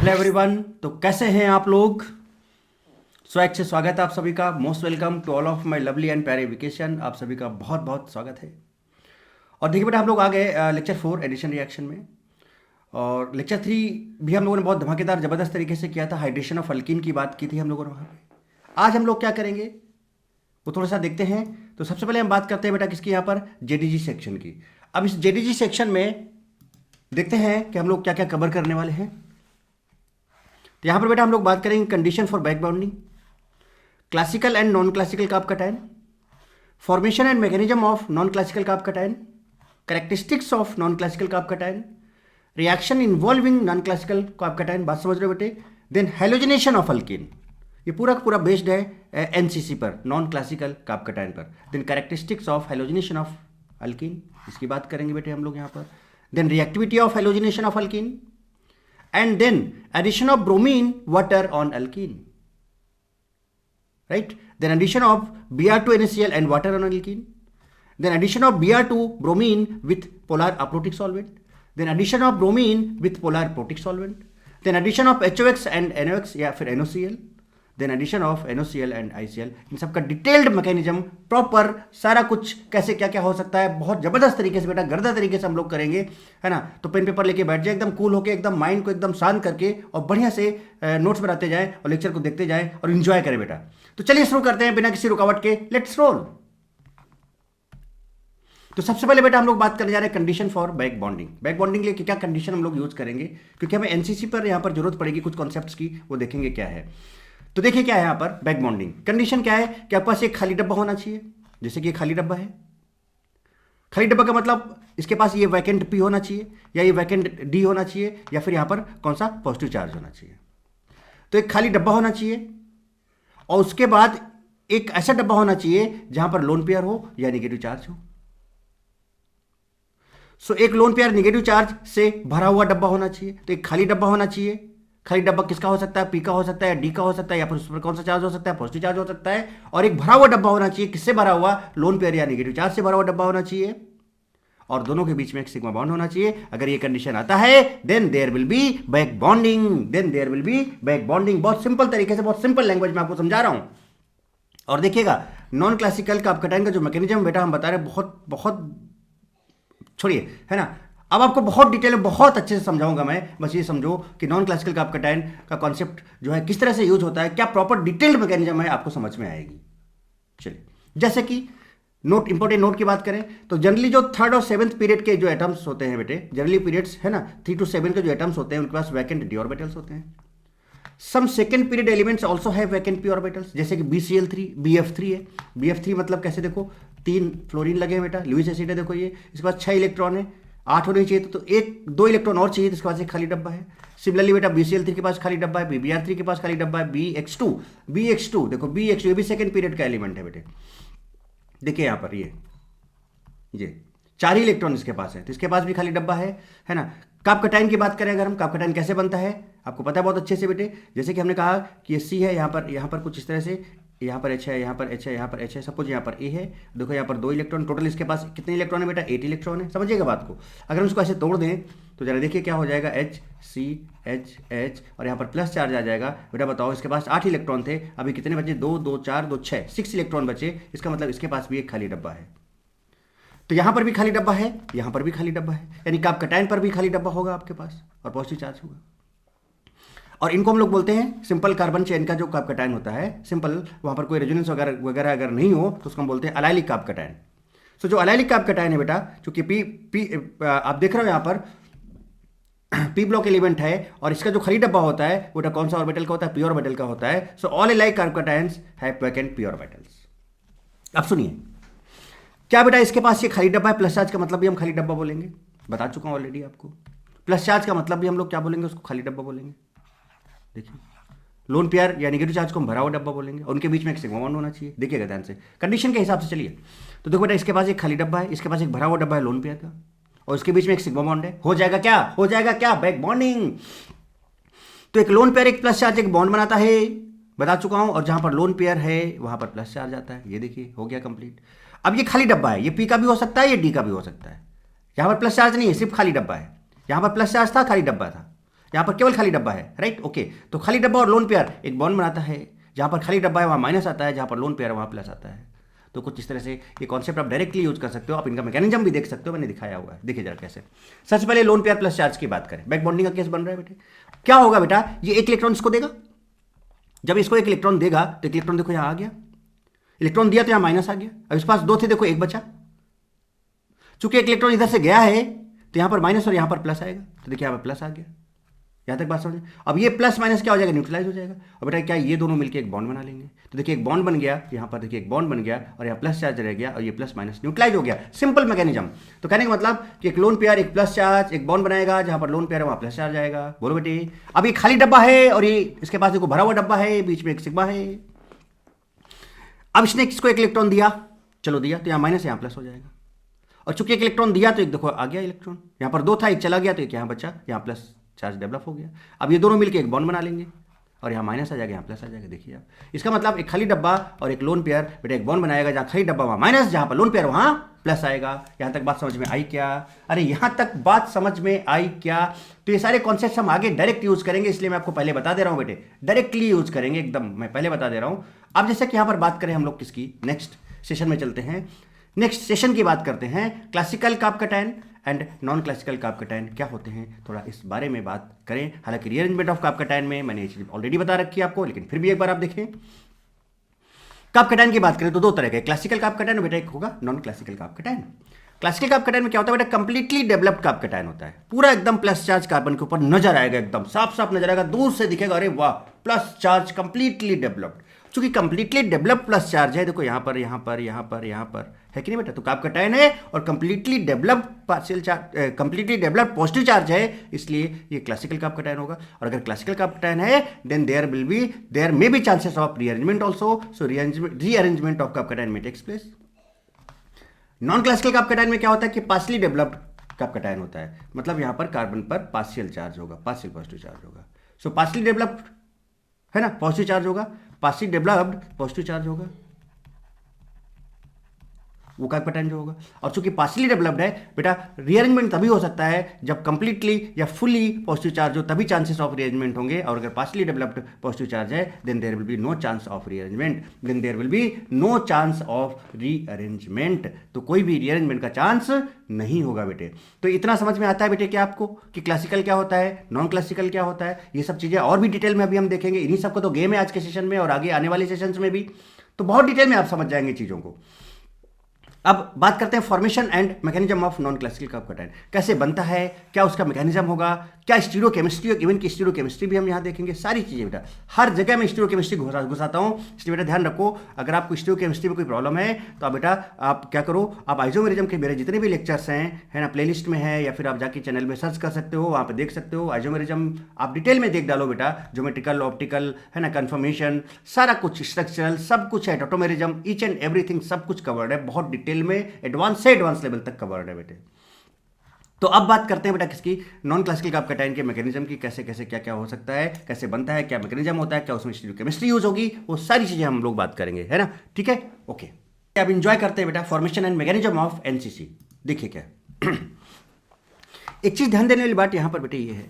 Hello everyone. तो कैसे हैं आप लोग? स्वैग से स्वागत है आप सभी का। Most welcome to all of my lovely and प्यारे वेकेशन। आप सभी का बहुत बहुत स्वागत है। और देखिए बेटा, हम लोग आ गए लेक्चर 4 एडिशन रिएक्शन में। और लेक्चर 3 भी हम लोगों ने बहुत धमाकेदार ज़बरदस्त तरीके से किया था। हाइड्रेशन ऑफ अल्कीन की बात की थी हम लोगों ने वहाँ पे। आज हम लोग क्या करेंगे वो थोड़ा सा देखते हैं। तो सबसे पहले हम बात करते हैं बेटा किसकी, यहाँ पर जेडीजी सेक्शन की। अब इस जेडीजी सेक्शन में देखते हैं कि हम लोग क्या क्या कवर करने वाले हैं। तो यहाँ पर बेटा हम लोग बात करेंगे condition for back bounding, classical and non classical carb cation, formation and mechanism of non classical carb cation, characteristics of non classical carb cation, reaction involving non classical carb cation. बात समझ रहे हो बेटे? देन हेलोजिनेशन ऑफ अल्कीन, ये पूरा का पूरा based है एनसीसी पर, नॉन क्लासिकल कार्ब कटायन पर। Then characteristics of halogenation of alkene, इसकी बात करेंगे बेटे हम लोग यहाँ पर। Then reactivity of halogenation of alkene, and then addition of bromine water on alkene, right? Then addition of Br2 NaCl and water on alkene, then addition of Br2 bromine with polar aprotic solvent, then addition of bromine with polar protic solvent, then addition of HOX and NOX या फिर NOCl, then addition of NOCl and ICl। इन सबका detailed mechanism proper सारा कुछ कैसे क्या क्या हो सकता है बहुत ज़बरदस्त तरीके से बेटा, गर्दा तरीके से हम लोग करेंगे, है ना। तो पेन पेपर लेके बैठ जाए, एकदम कूल होके, एकदम माइंड को एकदम शांत करके और बढ़िया से नोट्स बनाते जाएं और लेक्चर को देखते जाएं और इन्जॉय करें बेटा। तो चलिए शुरू करते हैं बिना किसी रुकावट के, लेट्स रोल। तो सबसे पहले बेटा हम लोग बात करने जा रहे हैं condition for back bonding. Back bonding के लिए क्या कंडीशन हम लोग यूज करेंगे, क्योंकि हमें एनसीसी पर यहाँ पर जरूरत पड़ेगी कुछ कॉन्सेप्ट्स की, वो देखेंगे क्या है। तो देखिए क्या है यहाँ पर बैक बॉन्डिंग कंडीशन क्या है कि आपके पास एक खाली डब्बा होना चाहिए, जैसे कि ये खाली डब्बा है। खाली डब्बा का मतलब इसके पास ये वैकेंट पी होना चाहिए या ये वैकेंट डी होना चाहिए या फिर यहाँ पर कौन सा पॉजिटिव चार्ज होना चाहिए। तो एक खाली डब्बा होना चाहिए और उसके बाद एक ऐसा डब्बा होना चाहिए जहां पर लोन पेयर हो या नेगेटिव चार्ज हो। सो एक लोन पेयर नेगेटिव चार्ज से भरा हुआ डब्बा होना चाहिए। तो एक खाली डब्बा होना चाहिए। खाली डब्बा किसका हो सकता है? पी का हो सकता है, डी का हो सकता है, या फिर उस पर कौन सा चार्ज हो सकता है? पॉजिटिव चार्ज हो सकता है। और एक भरा हुआ डब्बा होना चाहिए, किससे भरा हुआ? लोन पेयर या नेगेटिव चार्ज से भरा हुआ डब्बा होना चाहिए। और दोनों के बीच में एक सिग्मा बॉन्ड होना चाहिए। अगर ये कंडीशन आता है then there will be back bonding, then there will be back bonding. बहुत सिंपल तरीके से, बहुत सिंपल लैंग्वेज में आपको समझा रहा हूं। और देखिएगा नॉन क्लासिकल कार्ब कटायन का जो मैकेनिज्म बेटा हम बता रहे हैं, बहुत बहुत छोड़िए, है ना। अब आपको बहुत डिटेल में बहुत अच्छे से समझाऊंगा मैं। बस ये समझो कि नॉन क्लासिकल कार्ब कटायन का कॉन्सेप्ट जो है किस तरह से यूज होता है, क्या प्रॉपर डिटेल्ड मैकेनिज्म है, आपको समझ में आएगी। चलिए, जैसे कि नोट, इंपॉर्टेंट नोट की बात करें तो जनरली जो 3rd और 7th पीरियड के जो एटम्स होते हैं बेटे, जनरली पीरियड्स है ना, 3 to 7 के जो एटम्स होते हैं उनके पास वैकेंट डी ऑर्बिटल्स होते हैं। Some second period elements also have vacant p orbitals, जैसे कि BCl3 BF3 है। BF3 मतलब कैसे, देखो 3 फ्लोरीन लगे हैं बेटा, लुईस एसिड है, देखो ये, इसके पास 6 इलेक्ट्रॉन है, 8 होने चाहिए तो एक 2 इलेक्ट्रॉन और चाहिए, तो इसके पास एक खाली डब्बा है। सिमिलरली बेटा BCl3 के पास खाली डब्बा है, BBr3 के पास खाली डब्बा है, BX2 देखो, BX2 ये भी सेकेंड पीरियड का एलिमेंट है बेटे। देखिए यहाँ पर ये 4 ही इलेक्ट्रॉन इसके पास है, तो इसके पास भी खाली डब्बा है ना। कार्ब कटायन की बात करें अगर हम, कार्ब कटायन कैसे बनता है आपको पता है बहुत अच्छे से बेटे। जैसे कि हमने कहा कि ये C है, यहाँ पर कुछ इस तरह से, यहाँ पर H है, यहाँ पर H है, यहाँ पर H है, सपोज यहाँ पर A है, देखो यहाँ पर 2 इलेक्ट्रॉन, टोटल इसके पास कितने इलेक्ट्रॉन है बेटा? 8 इलेक्ट्रॉन है। समझिएगा बात को। अगर हम इसको ऐसे तोड़ दें तो जरा देखिए क्या हो जाएगा, H और यहाँ पर प्लस चार्ज आ जाएगा। बेटा बताओ, इसके पास 8 इलेक्ट्रॉन थे, अभी कितने बचे? 2 2 4 2 6, 6 इलेक्ट्रॉन बचे। इसका मतलब इसके पास भी एक खाली डब्बा है। तो यहाँ पर भी खाली डब्बा है, यहाँ पर भी खाली डब्बा है, यानी कार्ब कटायन पर भी खाली डब्बा होगा आपके पास और पॉजिटिव चार्ज होगा। और इनको हम लोग बोलते हैं सिंपल कार्बन चेन का जो कार्ब कटायन होता है, सिंपल, वहाँ पर कोई रेजोनेंस वगैरह अगर नहीं हो तो उसको हम बोलते हैं अलाइलिक कार्ब कटायन। सो जो अलाइलिक कार्ब कटायन है बेटा, चूंकि आप देख रहे हो यहाँ पर पी ब्लॉक एलिमेंट है और इसका जो खाली डब्बा होता है वो कौन सा ऑर्बिटल का होता है? पी ऑर्बिटल का होता है। So all alike carb cations have vacant p orbitals. अब सुनिए क्या बेटा, इसके पास ये खाली डब्बा है, प्लस चार्ज का मतलब भी हम खाली डब्बा बोलेंगे, बता चुका हूं ऑलरेडी आपको। प्लस चार्ज का मतलब भी हम लोग क्या बोलेंगे? उसको खाली डब्बा बोलेंगे। देखिए लोन पेयर या नेगेटिव चार्ज को हम भरा हुआ डब्बा बोलेंगे, और उनके बीच में एक सिग्मा बॉन्ड होना चाहिए। देखिएगा ध्यान से कंडीशन के हिसाब से। चलिए तो देखो बेटा, इसके पास एक खाली डब्बा है, इसके पास एक भरा हुआ डब्बा है लोन पेयर का, और इसके बीच में एक सिग्मा बॉन्ड है। हो जाएगा क्या? हो जाएगा क्या? Back bonding. तो एक लोन पेयर एक प्लस चार्ज एक बॉन्ड बनाता है, बता चुका हूं, और जहां पर लोन पेयर है वहां पर प्लस चार्ज आता है। ये देखिए हो गया कंप्लीट। अब ये खाली डब्बा है, ये पी का भी हो सकता है, ये डी का भी हो सकता है। यहां पर प्लस चार्ज नहीं है, सिर्फ खाली डब्बा है। यहां पर प्लस चार्ज था, खाली डब्बा था। यहाँ पर केवल खाली डब्बा है, राइट, ओके। तो खाली डब्बा और लोन पेयर एक बॉन्ड बनाता है, जहाँ पर खाली डब्बा है वहाँ माइनस आता है, जहाँ पर लोन पेयर है वहाँ प्लस आता है। तो कुछ इस तरह से ये कॉन्सेप्ट आप डायरेक्टली यूज कर सकते हो, आप इनका मैकेनिज्म भी देख सकते हो, मैंने दिखाया हुआ है। देखिए जरा कैसे। सबसे पहले लोन पेयर प्लस चार्ज की बात करें, बैक बॉन्डिंग का केस बन रहा है बेटे। क्या होगा बेटा, ये एक इलेक्ट्रॉन इसको देगा, जब इसको एक इलेक्ट्रॉन देगा तो एक इलेक्ट्रॉन देखो यहाँ आ गया, इलेक्ट्रॉन दिया तो यहाँ माइनस आ गया। अब इस पास दो थे, देखो एक बचा। चूंकि एक इलेक्ट्रॉन इधर से गया है तो यहाँ पर माइनस और यहाँ पर प्लस आएगा, तो देखिए यहाँ पर प्लस आ गया। यहाँ तक बात समझ। अब ये प्लस माइनस क्या हो जाएगा, न्यूट्रलाइज हो जाएगा। और बेटा क्या ये दोनों मिलकर एक बॉन्ड बना लेंगे, तो देखिए एक बॉन्ड बन गया, यहाँ पर देखिए एक बॉन्ड बन गया और यहाँ प्लस चार्ज रह गया और ये प्लस माइनस न्यूट्रलाइज हो गया। Simple mechanism. तो कहने का मतलब कि एक लोन पेयर एक प्लस चार्ज एक बॉन्ड बनाएगा, जहाँ पर लोन पेयर है वहाँ प्लस चार्ज आएगा। बोलो बेटे। अब ये खाली डब्बा है और ये इसके पास देखो भरा हुआ डब्बा है, बीच में एक सिग्मा है। अब इसने किसको एक इलेक्ट्रॉन दिया, चलो दिया, तो यहाँ माइनस यहाँ प्लस हो जाएगा। और चूंकि एक इलेक्ट्रॉन दिया तो एक देखो आ गया इलेक्ट्रॉन, यहाँ पर दो था एक चला गया तो एक यहाँ बचा, यहाँ प्लस चार्ज डेवलप हो गया। अब ये दोनों मिलकर एक बॉन्ड बना लेंगे और यहाँ माइनस आ जाएगा, यहाँ प्लस आ जाएगा। देखिए आप, इसका मतलब एक खाली डब्बा और एक लोन पेयर बेटा एक बॉन्ड बनाएगा, जहाँ खाली डब्बा वहाँ माइनस, जहाँ पर लोन पेयर वहाँ प्लस आएगा। यहाँ तक बात समझ में आई क्या? अरे यहाँ तक बात समझ में आई क्या? तो ये सारे कॉन्सेप्ट हम आगे डायरेक्ट यूज करेंगे, इसलिए मैं आपको पहले बता दे रहा हूँ बेटे, डायरेक्टली यूज करेंगे एकदम, मैं पहले बता दे रहा हूँ। अब जैसे कि यहाँ पर बात करें हम लोग किसकी, नेक्स्ट सेशन में चलते हैं, नेक्स्ट सेशन की बात करते हैं। Classical carbocation and non classical carbocation क्या होते हैं, थोड़ा इस बारे में बात करें। हालांकि रीअरेंजमेंट ऑफ कार्बोकैटायन में मैंने ये चीज ऑलरेडी बता रखी है आपको, लेकिन फिर भी एक बार आप देखें। कार्बोकैटायन की बात करें तो दो तरह के, क्लासिकल कार्बोकैटायन बेटा एक होगा non classical carbocation. Classical carbocation में क्या होता है बेटा, कंप्लीटली डेवलप्ड कार्बोकैटायन होता है, पूरा एकदम प्लस चार्ज कार्बन के ऊपर नजर आएगा, एकदम साफ साफ नजर आएगा, दूर से दिखेगा अरे वाह प्लस चार्ज कंप्लीटली डेवलप्ड। चूंकि कंप्लीटली डेवलप्ड प्लस चार्ज है, देखो यहाँ पर यहाँ पर यहाँ पर यहाँ पर है कि नहीं बेटा, तो कार्बोकैटायन है और completely developed partial charge, completely developed positive charge है, इसलिए ये क्लासिकल कार्बोकैटायन होगा। और अगर क्लासिकल कार्बोकैटायन है then there may be chances of rearrangement also, so rearrangement of carbocation में takes place. Non classical carbocation में क्या होता है कि पार्शियली डेवलप्ड कार्बोकैटायन होता है, मतलब यहां पर कार्बन पर पार्शियल चार्ज होगा, पार्शियल पॉजिटिव चार्ज होगा। सो पार्शियली डेवलप्ड है ना, पॉजिटिव चार्ज होगा, पार्शियली डेवलप्ड पॉजिटिव चार्ज होगा, वो कार्बोकैटायन जो होगा। और चूंकि पार्शियली डेवलप्ड है बेटा, रीअरेंजमेंट तभी हो सकता है जब कंप्लीटली या फुली पॉजिटिव चार्ज हो, तभी चांसेस ऑफ रीअरेंजमेंट होंगे। और अगर पार्शियली डेवलप्ड पॉजिटिव चार्ज है then there will be no chance of rearrangement, then there will be no chance of rearrangement, तो कोई भी रीअरेंजमेंट का चांस नहीं होगा बेटे। तो इतना समझ में आता है बेटे क्या आपको कि क्लासिकल क्या होता है, नॉन क्लासिकल क्या होता है, ये सब चीजें और भी डिटेल में अभी हम देखेंगे। इन्हीं सबको तो गेम है आज के सेशन में और आगे आने वाले सेशंस में भी, तो बहुत डिटेल में आप समझ जाएंगे चीजों को। अब बात करते हैं formation and mechanism of non classical carbocation, कैसे बनता है, क्या उसका मैकेनिज्म होगा, क्या स्टीरियोकेमिस्ट्री, इवन की स्टीरियोकेमिस्ट्री भी हम यहाँ देखेंगे, सारी चीजें बेटा। हर जगह मैं स्टीरियोकेमिस्ट्री घुसाता हूँ, इसलिए बेटा ध्यान रखो, अगर आपको स्टीरियोकेमिस्ट्री में कोई प्रॉब्लम है तो आप बेटा आप क्या करो, आप आइसोमेरिज्म के मेरे जितने भी लेक्चर्स हैं है ना, प्लेलिस्ट में है या फिर आप जाके चैनल में सर्च कर सकते हो, वहाँ पर देख सकते हो। आइसोमेरिज्म आप डिटेल में देख डालो बेटा, ज्योमेट्रिकल ऑप्टिकल है ना, कन्फर्मेशन सारा कुछ, स्ट्रक्चरल सब कुछ है, टोटोमेरिज्म ईच एंड एवरीथिंग सब कुछ कवर्ड है, बहुत डिटेल में एडवांस से एडवांस लेवल तक कवर्ड है बेटे। तो अब बात करते हैं बेटा किसकी, नॉन क्लासिकल कार्बोकैटायन के मैकेनिज्म की, कैसे कैसे क्या क्या हो सकता है, कैसे बनता है, क्या मैकेनिज्म होता है, क्या उसमें स्टीरियोकेमिस्ट्री यूज होगी, वो सारी चीजें हम लोग बात करेंगे, है ना, ठीक है, ओके। अब एंजॉय करते हैं बेटा formation and mechanism of NCC. देखिए क्या एक चीज ध्यान देने वाली बात यहां पर बेटे ये है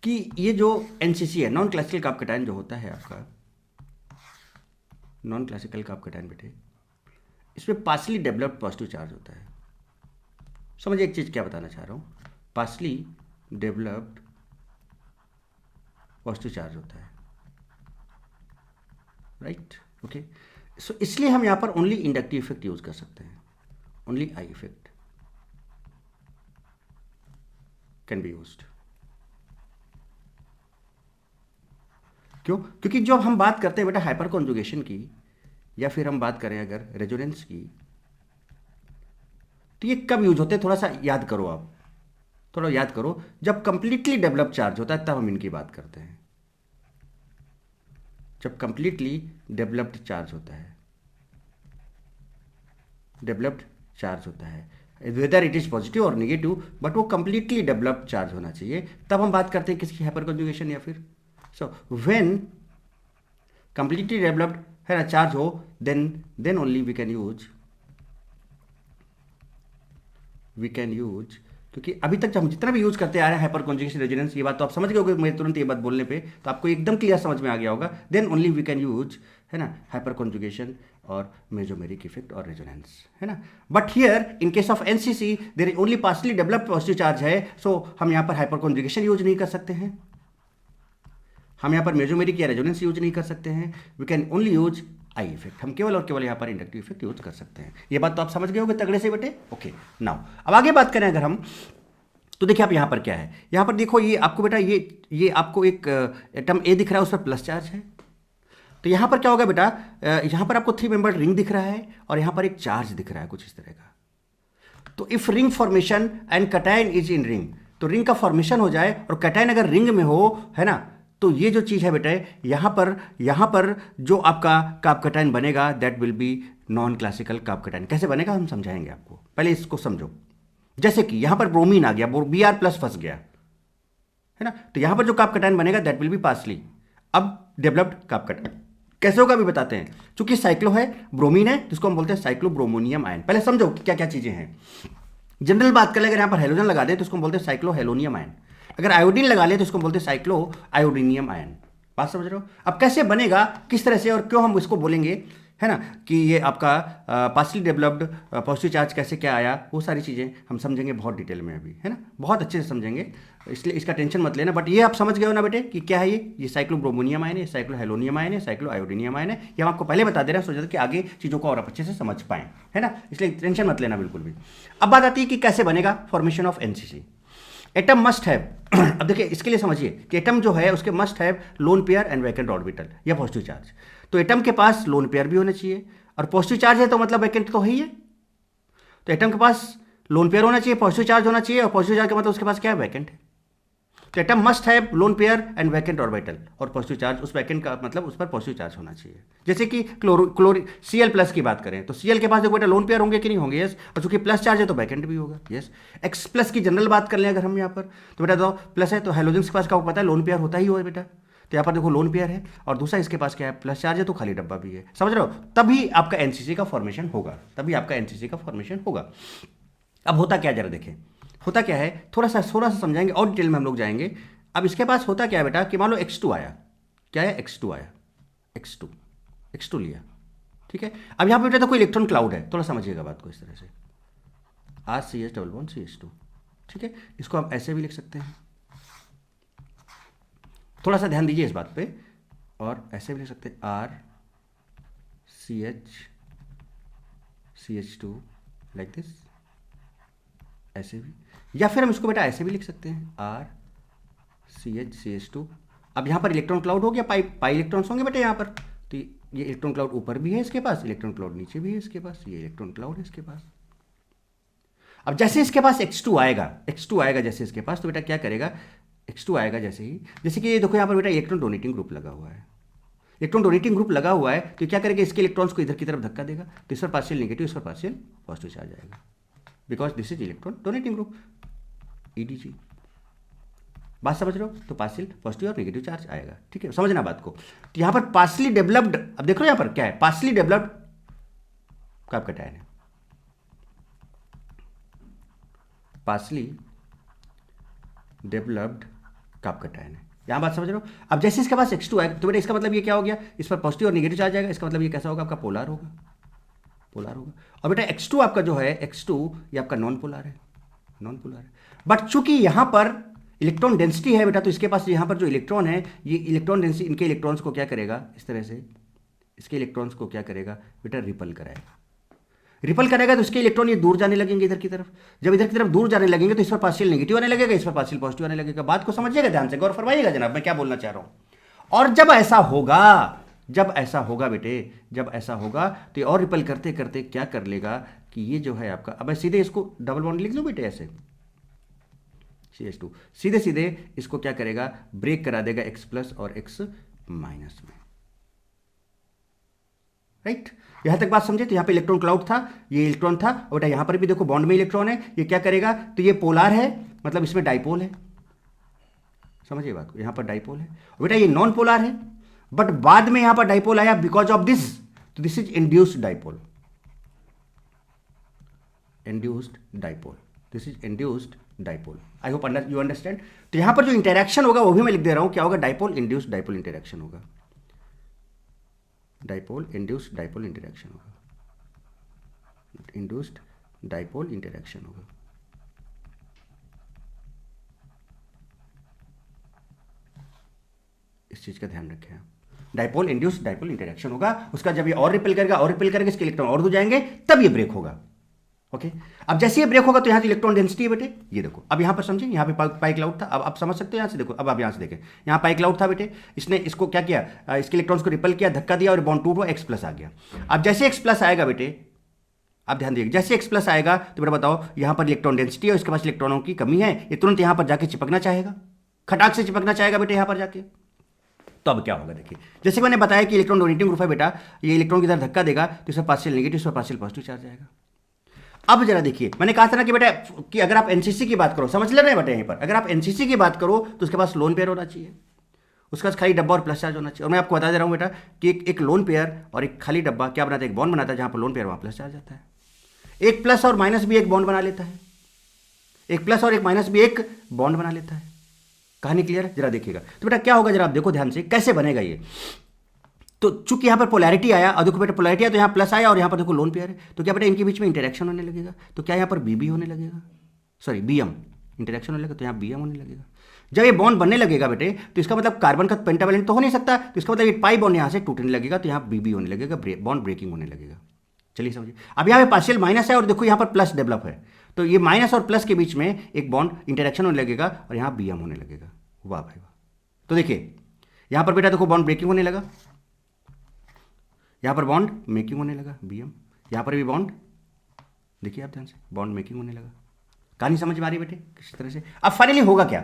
कि ये जो एनसीसी है, नॉन क्लासिकल कार्बोकैटायन जो होता है आपका, नॉन क्लासिकल कार्बोकैटायन बेटे, इसमें पार्शियली डेवलप्ड पॉजिटिव चार्ज होता है। समझिए एक चीज क्या बताना चाह रहा हूं, पार्शियली डेवलप्ड पॉजिटिव चार्ज होता है, राइट, ओके। सो इसलिए हम यहां पर ओनली इंडक्टिव इफेक्ट यूज कर सकते हैं, only I effect can be used. क्यों? क्योंकि जब हम बात करते हैं बेटा हाइपर कॉन्जुगेशन की, या फिर हम बात करें अगर रेजोनेंस की, तो ये कब यूज होते हैं, थोड़ा सा याद करो आप, थोड़ा याद करो, जब कंप्लीटली डेवलप्ड चार्ज होता है तब हम इनकी बात करते हैं, जब कंप्लीटली डेवलप्ड चार्ज होता है, डेवलप्ड चार्ज होता है, वेदर इट इज पॉजिटिव और नेगेटिव, बट वो कंप्लीटली डेवलप्ड चार्ज होना चाहिए, तब हम बात करते हैं किसकी, हाइपर कॉन्जुगेशन। या फिर सो व्हेन कंप्लीटली डेवलप्ड है ना चार्ज हो, then only we can use क्योंकि अभी तक जब हम जितना भी यूज करते आ रहे हैं हाइपर कॉन्जुगेशन रेजोनेंस, ये बात तो आप समझ गए होगे मेरे तुरंत ये बात बोलने पे, तो आपको एकदम क्लियर समझ में आ गया होगा, then only we can use, है ना, हाइपर कॉन्जुगेशन और मेसोमेरिक इफेक्ट और रेजोनेंस, है ना। But here in case of NCC there is only partially developed positive charge है, सो हम यहाँ पर हाइपर कॉन्जुगेशन यूज नहीं कर सकते हैं, हम यहाँ पर मेसोमेरिक या रेजोनेंस यूज नहीं कर सकते हैं, we can only use I effect, हम केवल और केवल यहाँ पर इंडक्टिव इफेक्ट यूज कर सकते हैं। ये बात तो आप समझ गए होंगे तगड़े से बेटे। ओके नाउ अब आगे बात करें अगर हम, तो देखिए आप यहाँ पर क्या है, यहाँ पर देखो ये आपको बेटा ये आपको एक एटम ए दिख रहा है, उस पर प्लस चार्ज है, तो यहाँ पर क्या होगा बेटा, यहाँ पर आपको 3 मेंबर्ड रिंग दिख रहा है और यहाँ पर एक चार्ज दिख रहा है कुछ इस तरह का। तो if ring formation and cation is in ring, तो रिंग का फॉर्मेशन हो जाए और कटायन अगर रिंग में हो, है ना, तो ये जो चीज़ है बेटा यहाँ पर जो आपका कार्ब कटायन बनेगा that will B non classical carb cation. कैसे बनेगा हम समझाएंगे आपको, पहले इसको समझो। जैसे कि यहाँ पर ब्रोमीन आ गया, Br प्लस फंस गया, है ना, तो यहाँ पर जो कार्ब कटायन बनेगा दैट विल बी पार्शली अब डेवलप्ड कार्ब कटायन। कैसे होगा अभी बताते हैं। चूंकि साइक्लो है, ब्रोमीन है, जिसको हम बोलते हैं साइक्लोब्रोमोनियम आयन। पहले समझो कि क्या क्या चीजें हैं। जनरल बात कर ले, अगर यहाँ पर हेलोजन लगा दे तो उसको हम बोलते हैं साइक्लोहेलोनियम आयन। अगर आयोडीन लगा ले तो इसको बोलते हैं साइक्लो आयोडीनियम आयन। बात समझ रहे हो। अब कैसे बनेगा, किस तरह से और क्यों हम इसको बोलेंगे, है ना, कि ये आपका पार्शली डेवलप्ड पॉजिटिव चार्ज कैसे क्या आया, वो सारी चीज़ें हम समझेंगे बहुत डिटेल में अभी, है ना, बहुत अच्छे से समझेंगे, इसलिए इसका टेंशन मत लेना। बट ये आप समझ गए हो ना बेटे कि क्या है ये साइक्लोब्रोमोनियम आयन है, साइक्लोहेलोनियम आयन है, साइक्लो आयोडीनियम आयन है। ये हम आपको पहले बता दे रहे हैं, सोचा कि आगे चीज़ों को और आप अच्छे से समझ पाएं, है ना, इसलिए टेंशन मत लेना बिल्कुल भी। अब बात आती है कि कैसे बनेगा formation of NCC. Atom must have अब देखिए इसके लिए समझिए कि एटम जो है उसके must have lone pair and vacant orbital या पॉजिटिव चार्ज। तो एटम के पास लोन पेयर भी होना चाहिए और पॉजिटिव चार्ज है तो मतलब वैकेंट तो है ही है। तो एटम के पास लोन पेयर होना चाहिए, पॉजिटिव चार्ज होना चाहिए, और पॉजिटिव चार्ज का मतलब उसके पास क्या है, वैकेंट है। तो atom must have lone pair and vacant orbital, और पॉजिटिव चार्ज उस वैकेंट का मतलब उस पर पॉजिटिव चार्ज होना चाहिए। जैसे कि Cl प्लस की बात करें तो Cl के पास देखो बेटा लोन पेयर होंगे कि नहीं होंगे, यस, और चूंकि प्लस चार्ज है तो वैकेंट भी होगा, यस। X प्लस की जनरल बात कर लें अगर हम यहाँ पर, तो बेटा तो प्लस है तो हेलोजन के पास क्या पता है लोन पेयर होता ही होगा बेटा। तो यहाँ पर देखो लोन पेयर है और दूसरा इसके पास क्या है, प्लस चार्ज है, तो खाली डब्बा भी है। समझ रहे हो, तभी आपका एनसीसी का फॉर्मेशन होगा, तभी आपका एनसीसी का फॉर्मेशन होगा। अब होता क्या जरा देखें, होता क्या है, थोड़ा सा समझाएंगे और डिटेल में हम लोग जाएंगे। अब इसके पास होता क्या है बेटा कि मान लो X2 आया, क्या है X2 आया, X2 लिया, ठीक है। अब यहाँ पे बेटा तो कोई इलेक्ट्रॉन क्लाउड है, थोड़ा समझिएगा बात को इस तरह से, RCH डबल बॉन्ड CH2, ठीक है। इसको आप ऐसे भी लिख सकते हैं, थोड़ा सा ध्यान दीजिए इस बात पे, और ऐसे भी लिख सकते हैं RCH CH2 लाइक दिस, ऐसे भी, या फिर हम इसको बेटा ऐसे भी लिख सकते हैं RCH CH2। अब यहाँ पर इलेक्ट्रॉन क्लाउड हो गया, पाई इलेक्ट्रॉन्स होंगे बेटे यहाँ पर, तो ये इलेक्ट्रॉन क्लाउड ऊपर भी है इसके पास, इलेक्ट्रॉन क्लाउड नीचे भी है इसके पास, ये इलेक्ट्रॉन क्लाउड है इसके पास। अब जैसे इसके पास X2 आएगा जैसे इसके पास, तो बेटा क्या करेगा, X2 आएगा जैसे ही, जैसे कि ये देखो यहाँ पर बेटा इलेक्ट्रॉन डोनेटिंग ग्रुप लगा हुआ है, इलेक्ट्रॉन डोनेटिंग ग्रुप लगा हुआ है, तो क्या करेगा, इसके इलेक्ट्रॉन्स को इधर की तरफ धक्का देगा, तो इस पर पार्शियल नेगेटिव, इस पर पार्शियल पॉजिटिव चार्ज आएगा, because this is electron donating group EDG। बात समझ रहे हो, तो पार्शियल पॉजिटिव और नेगेटिव चार्ज आएगा, ठीक है, समझना बात को। तो यहां पर पार्शियली डेवलप्ड, अब देख रहे हो यहां पर क्या है, पार्शियली डेवलप्ड कार्ब कटायन है, पार्शियली डेवलप्ड कार्ब कटायन है, यहां बात समझ रहे हो। अब जैसे इसके पास X2 आएगा तो बेटा इसका मतलब ये क्या हो गया, इस पर पॉजिटिव और नेगेटिव चार्ज आएगा, इसका मतलब ये कैसा होगा, आपका पोलर होगा, और बेटा X2 आपका जो है, X2 ये आपका नॉन पोलर है। बट चूंकि यहां पर इलेक्ट्रॉन डेंसिटी है बेटा, तो इसके पास यहां पर जो इलेक्ट्रॉन है, ये इलेक्ट्रॉन डेंसिटी इनके इलेक्ट्रॉन्स को क्या करेगा, इस तरह से इसके इलेक्ट्रॉन्स को क्या करेगा बेटा, रिपल कराएगा, तो इसके इलेक्ट्रॉन ये दूर जाने लगेंगे इधर की तरफ। जब इधर की तरफ दूर जाने लगेंगे तो इस पर पार्शियल नेगेटिव आने लगेगा, इस पर पार्शियल पॉजिटिव आने लगेगा। बात को समझिएगा ध्यान से, गौर फरमाइएगा जनाब, मैं क्या बोलना चाह रहा हूं। और जब ऐसा होगा बेटे, जब ऐसा होगा तो ये और रिपल करते करते क्या कर लेगा कि ये जो है आपका, अब मैं सीधे इसको डबल बॉन्ड लिख लूं बेटे ऐसे, CH2 सीधे इसको क्या करेगा, ब्रेक करा देगा X प्लस और X माइनस में, राइट। यहां तक बात समझे। तो यहां पे इलेक्ट्रॉन क्लाउड था, ये इलेक्ट्रॉन था, और बेटा यहां पर भी देखो बॉन्ड में इलेक्ट्रॉन है, ये क्या करेगा, तो ये पोलर है, मतलब इसमें डाइपोल है, समझिए बात को, यहां पर डाइपोल है, और बेटा ये नॉन पोलर है, बट बाद में यहां पर डाइपोल आया बिकॉज ऑफ दिस, तो this is induced dipole, this is induced dipole. I hope you understand. तो यहां पर जो इंटरेक्शन होगा वो भी मैं लिख दे रहा हूं, क्या होगा, डाइपोल इंड्यूस्ड डाइपोल इंटरेक्शन होगा, डाइपोल इंड्यूस्ड डाइपोल इंटरेक्शन होगा, इंड्यूस्ड डाइपोल इंटरेक्शन होगा। इस चीज का ध्यान रखें, डाइपोल इंड्यूस्ड डाइपोल इंटरेक्शन होगा। उसका जब ये और रिपेल करेगा और रिपेल करेगा, इसके इलेक्ट्रॉन और दूर जाएंगे, तब ये ब्रेक होगा। ओके, अब जैसे ये ब्रेक होगा तो यहां से इलेक्ट्रॉन डेंसिटी है बेटे, ये देखो। अब यहां पर समझे, यहां पे पाई क्लाउड था, अब आप समझ सकते हो यहां से देखो। अब आप यहां से देखें, यहां पाई क्लाउड था बेटे, इसने इसको क्या किया, इसके इलेक्ट्रॉन्स को रिपेल किया, धक्का दिया और बॉन्ड टूट हुआ, एक्स प्लस आ गया। अब जैसे एक्स प्लस आएगा बेटे, आप ध्यान दीजिए, जैसे एक्स प्लस आएगा तो बेटा बताओ, यहां पर इलेक्ट्रॉन डेंसिटी है, इसके पास इलेक्ट्रॉनों की कमी है, ये तुरंत यहां पर जाके चिपकना चाहेगा, खटाक से चिपकना चाहेगा बेटे यहां पर जाके। तो अब क्या होगा देखिए, जैसे मैंने बताया कि इलेक्ट्रॉन डोनेटिंग ग्रुप है बेटा, ये इलेक्ट्रॉन की तरफ धक्का देगा तो इसमें पार्शियल नेगेटिव, इसमें पार्शियल पॉजिटिव चार्ज आएगा। अब जरा देखिए, मैंने कहा था ना कि बेटा कि अगर आप एनसीसी की बात करो, समझ ले रहे हैं बेटा यहीं पर, अगर आप एनसीसी की बात करो तो उसके पास लोन पेयर होना चाहिए, उसके पास खाली डब्बा और प्लस चार्ज होना चाहिए। और मैं आपको बता दे रहा हूं बेटा कि एक लोन पेयर और एक खाली डब्बा क्या बनाता है, एक बॉन्ड बनाता है, जहां पर लोन पेयर वहां प्लस चार्ज आता है। एक प्लस और माइनस भी एक बॉन्ड बना लेता है, एक प्लस और एक माइनस भी एक बॉन्ड बना लेता है। कहानी क्लियर है, जरा देखिएगा। तो बेटा क्या होगा, जरा आप देखो ध्यान से कैसे बनेगा ये। तो चूंकि यहां पर पोलैरिटी आया, और देखो बेटा पोलैरिटी आया तो यहां प्लस आया और यहां पर देखो लोन पेयर है, तो क्या बेटा इनके बीच में इंटरेक्शन होने लगेगा। तो क्या यहां पर बीबी होने लगेगा, सॉरी बीएम, इंटरेक्शन होने लगेगा, तो यहां बीएम होने लगेगा। जब ये बॉन्ड बनने लगेगा बेटे, तो इसका मतलब कार्बन का पेंटावैलेंट तो हो नहीं सकता, तो इसका मतलब ये पाई बॉन्ड यहां से टूटने लगेगा, तो यहां बीबी होने लगेगा, बॉन्ड ब्रेकिंग होने लगेगा। चलिए समझिए, अब यहाँ पे पार्शियल माइनस है और देखो यहाँ पर प्लस डेवलप है, तो ये माइनस और प्लस के बीच में एक बॉन्ड इंटरेक्शन होने लगेगा और यहाँ बीएम होने लगेगा। वाह भाई वाह। तो देखिए यहाँ पर बेटा देखो बॉन्ड ब्रेकिंग होने लगा, यहाँ पर बॉन्ड मेकिंग होने लगा बीएम, यहाँ पर भी बॉन्ड, देखिए आप ध्यान से, बॉन्ड मेकिंग होने लगा। कहानी समझ में आ रही है बेटे किस तरह से। अब फाइनली होगा क्या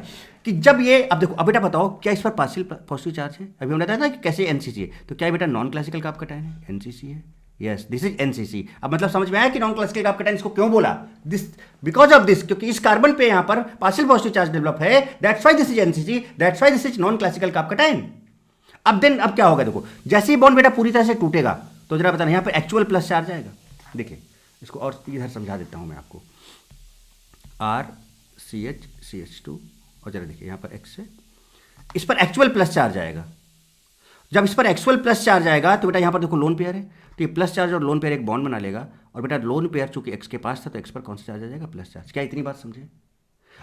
कि जब ये, अब देखो, अब बेटा बताओ क्या इस पर पार्शियल पॉजिटिव चार्ज है, अभी हमने बताया था कि कैसे एनसीसी है, तो क्या बेटा नॉन क्लासिकल का आपका टाइम है, एनसीसी है, यस दिस इज एनसीसी। अब मतलब समझ में आया कि नॉन क्लासिकल का कैटायन, इसको क्यों बोला, दिस बिकॉज ऑफ दिस, क्योंकि इस कार्बन पे यहां पर पार्शियल पॉजिटिव चार्ज डेवलप है, that's why this is NCC, that's why this is non classical का कैटायन। अब देन अब क्या होगा देखो, जैसे ही बॉन्ड बेटा पूरी तरह से टूटेगा तो जरा बताना, यहां पर एक्चुअल प्लस चार्ज आएगा। देखिए इसको और इधर समझा देता हूं मैं आपको, RCH2, और जरा देखिए यहां पर X है, इस पर एक्चुअल प्लस चार्ज आएगा। जब इस पर एक्चुअल प्लस चार्ज आएगा तो बेटा यहां पर देखो लोन पेयर है, तो ये प्लस चार्ज और लोन पेयर एक बॉन्ड बना लेगा, और बेटा लोन पेयर चूंकि एक्स के पास था तो एक्स पर कौन सा चार्ज आ जाएगा, प्लस चार्ज। क्या इतनी बात समझे।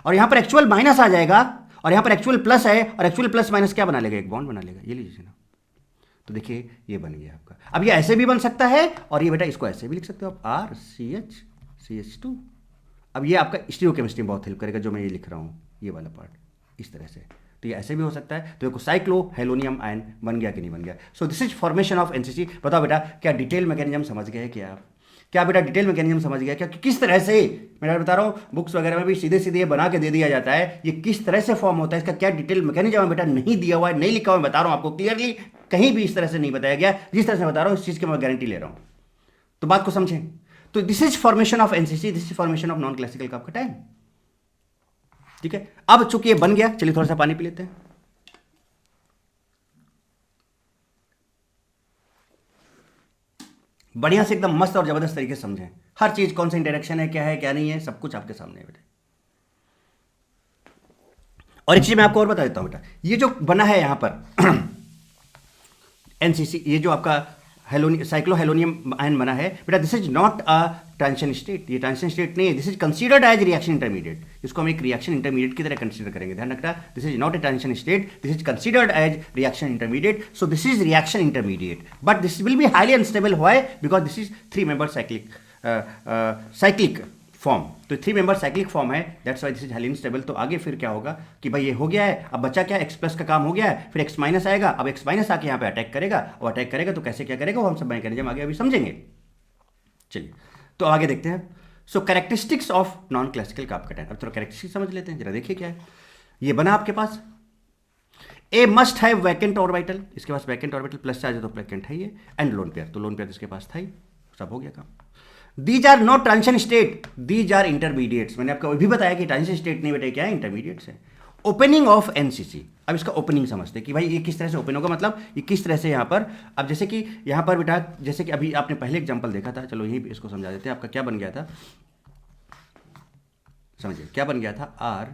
और यहां पर एक्चुअल माइनस आ जाएगा और यहां पर एक्चुअल प्लस है, और एक्चुअल प्लस माइनस क्या बना लेगा, एक बॉन्ड बना लेगा। ये लीजिए ना, तो देखिए ये बन गया आपका। अब ये ऐसे भी बन सकता है और ये बेटा इसको ऐसे भी लिख सकते हो आप, RCH2। अब ये आपका स्टीरियोकेमिस्ट्री में बहुत हेल्प करेगा, जो मैं ये लिख रहा हूँ ये वाला पार्ट इस तरह से। तो ये ऐसे भी हो सकता है। तो देखो साइक्लो हेलोनियम आयन बन गया कि नहीं बन गया। सो this is formation of NCC. बताओ बेटा क्या डिटेल मैकेनिज्म समझ गए क्या आप, क्या बेटा डिटेल मैकेनिज्म समझ गया क्या, किस तरह से, मैं बता रहा हूँ बुक्स वगैरह में भी सीधे सीधे बना के दे दिया जाता है, ये किस तरह से फॉर्म होता है, इसका क्या डिटेल मैकेनिज्म है बेटा नहीं दिया हुआ है, नहीं लिखा हुआ, मैं बता रहा हूँ आपको क्लियरली, कहीं भी इस तरह से नहीं बताया गया, जिस तरह से बता रहा हूँ इस चीज़ की मैं गारंटी ले रहा हूँ। तो बात को समझें। तो this is formation of NCC, this is formation of non classical का आपका टाइम। ठीक है, अब चूंकि ये बन गया, चलिए थोड़ा सा पानी पी लेते हैं। बढ़िया से एकदम मस्त और जबरदस्त तरीके से समझें हर चीज, कौन सा इंटरेक्शन है, क्या है क्या नहीं है, सब कुछ आपके सामने है बेटे। और एक चीज मैं आपको और बता देता हूं बेटा, ये जो बना है यहां पर एनसीसी, ये जो आपका साइक्लोहेलोनियम आयन बना है बेटा, this is not a transition state, ये ट्रांजिशन स्टेट नहीं है, this is considered as reaction intermediate. इसको हम एक रिएक्शन इंटरमीडिएट की तरह कंसीडर करेंगे, ध्यान रखना, this is not a transition state, this is considered as reaction intermediate. So this is reaction intermediate, but this will be highly unstable, why, because this is 3 member cyclic form. तो 3 member cyclic form है, that's why this is highly unstable. तो आगे फिर क्या होगा कि भाई ये हो गया है, अब बचा क्या, एक्स प्लस का काम हो गया है, फिर एक्स माइनस आएगा, अब एक्स माइनस आके यहाँ पे अटैक करेगा, और अटैक करेगा तो कैसे क्या करेगा वो हम सब मैकेनिज्म आगे अभी समझेंगे। चलिए तो आगे देखते हैं। So characteristics of non classical cation, अब थोड़ा कैरेक्टरिस्टिक्स समझ लेते हैं, जरा देखिए क्या है। ये बना आपके पास, a must have vacant orbital, इसके पास वैकेंट ऑर्बिटल, प्लस चार्ज है तो वैकेंट है ये, एंड लोन पेयर, तो लोन पेयर इसके पास था ही, सब हो गया काम। These are not transition state, these are intermediates. मैंने आपको अभी बताया कि ट्रांजिशन स्टेट नहीं बेटे, क्या है, इंटरमीडिएट्स है। ओपनिंग ऑफ एनसीसी, अब इसका ओपनिंग समझते कि भाई ये किस तरह से ओपन होगा, मतलब ये किस तरह से यहाँ पर, अब जैसे कि यहाँ पर बेटा, जैसे कि अभी आपने पहले एग्जांपल देखा था, चलो यही इसको समझा देते हैं। आपका क्या बन गया था, समझिए क्या बन गया था, R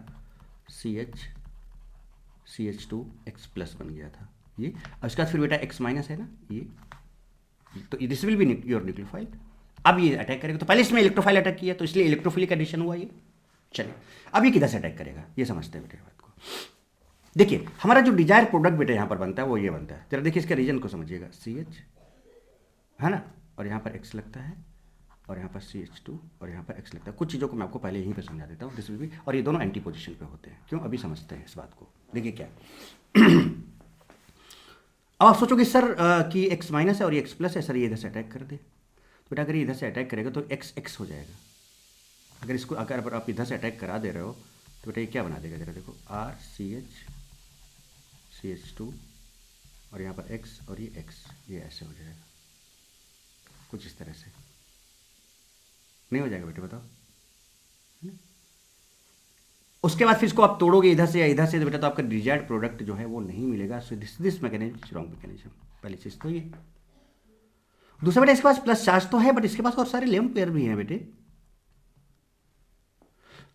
C H two X plus बन गया था ये। अब इसके बाद फिर बेटा एक्स माइनस है ना ये, तो this will be your nucleophile. अब ये अटैक करेगा, तो पहले इसमें इलेक्ट्रोफाइल अटैक किया तो इसलिए इलेक्ट्रोफिलिक एडिशन हुआ ये। चलिए अब ये किधर से अटैक करेगा ये समझते हैं बेटे बात को। देखिए हमारा जो डिजायर प्रोडक्ट बेटे यहाँ पर बनता है वो ये बनता है, जरा देखिए इसके रीजन को समझिएगा, सी एच है ना, और यहाँ पर एक्स लगता है, और यहाँ पर CH2 और यहाँ पर एक्स लगता है। कुछ चीज़ों को मैं आपको पहले यहीं पे समझा देता हूँ, दिस विल बी, और ये दोनों एंटी पोजीशन पे होते हैं। क्यों, अभी समझते हैं इस बात को। देखिए क्या अब आप सोचोगे सर कि एक्स माइनस है और ये एक्स प्लस है, सर ये इधर से अटैक कर दे, तो बेटा अगर ये इधर से अटैक करेगा तो एक्स एक्स हो जाएगा। अगर इसको अगर आप इधर से अटैक करा दे रहे हो तो बेटा ये क्या बना देगा, जरा देखो, आर CH2 और यहाँ पर एक्स और ये एक्स, ये ऐसे हो जाएगा कुछ इस तरह से। नहीं हो जाएगा बेटे, बताओ। उसके बाद फिर इसको आप तोड़ोगे इधर से या इधर से, तो बेटा तो आपका डिजायर्ड प्रोडक्ट जो है वो नहीं मिलेगा। So this mechanism wrong mechanism. पहली चीज तो ये। दूसरा बेटा इसके पास प्लस चार्ज तो है, बट इसके पास और सारे लेम पेयर भी हैं बेटे।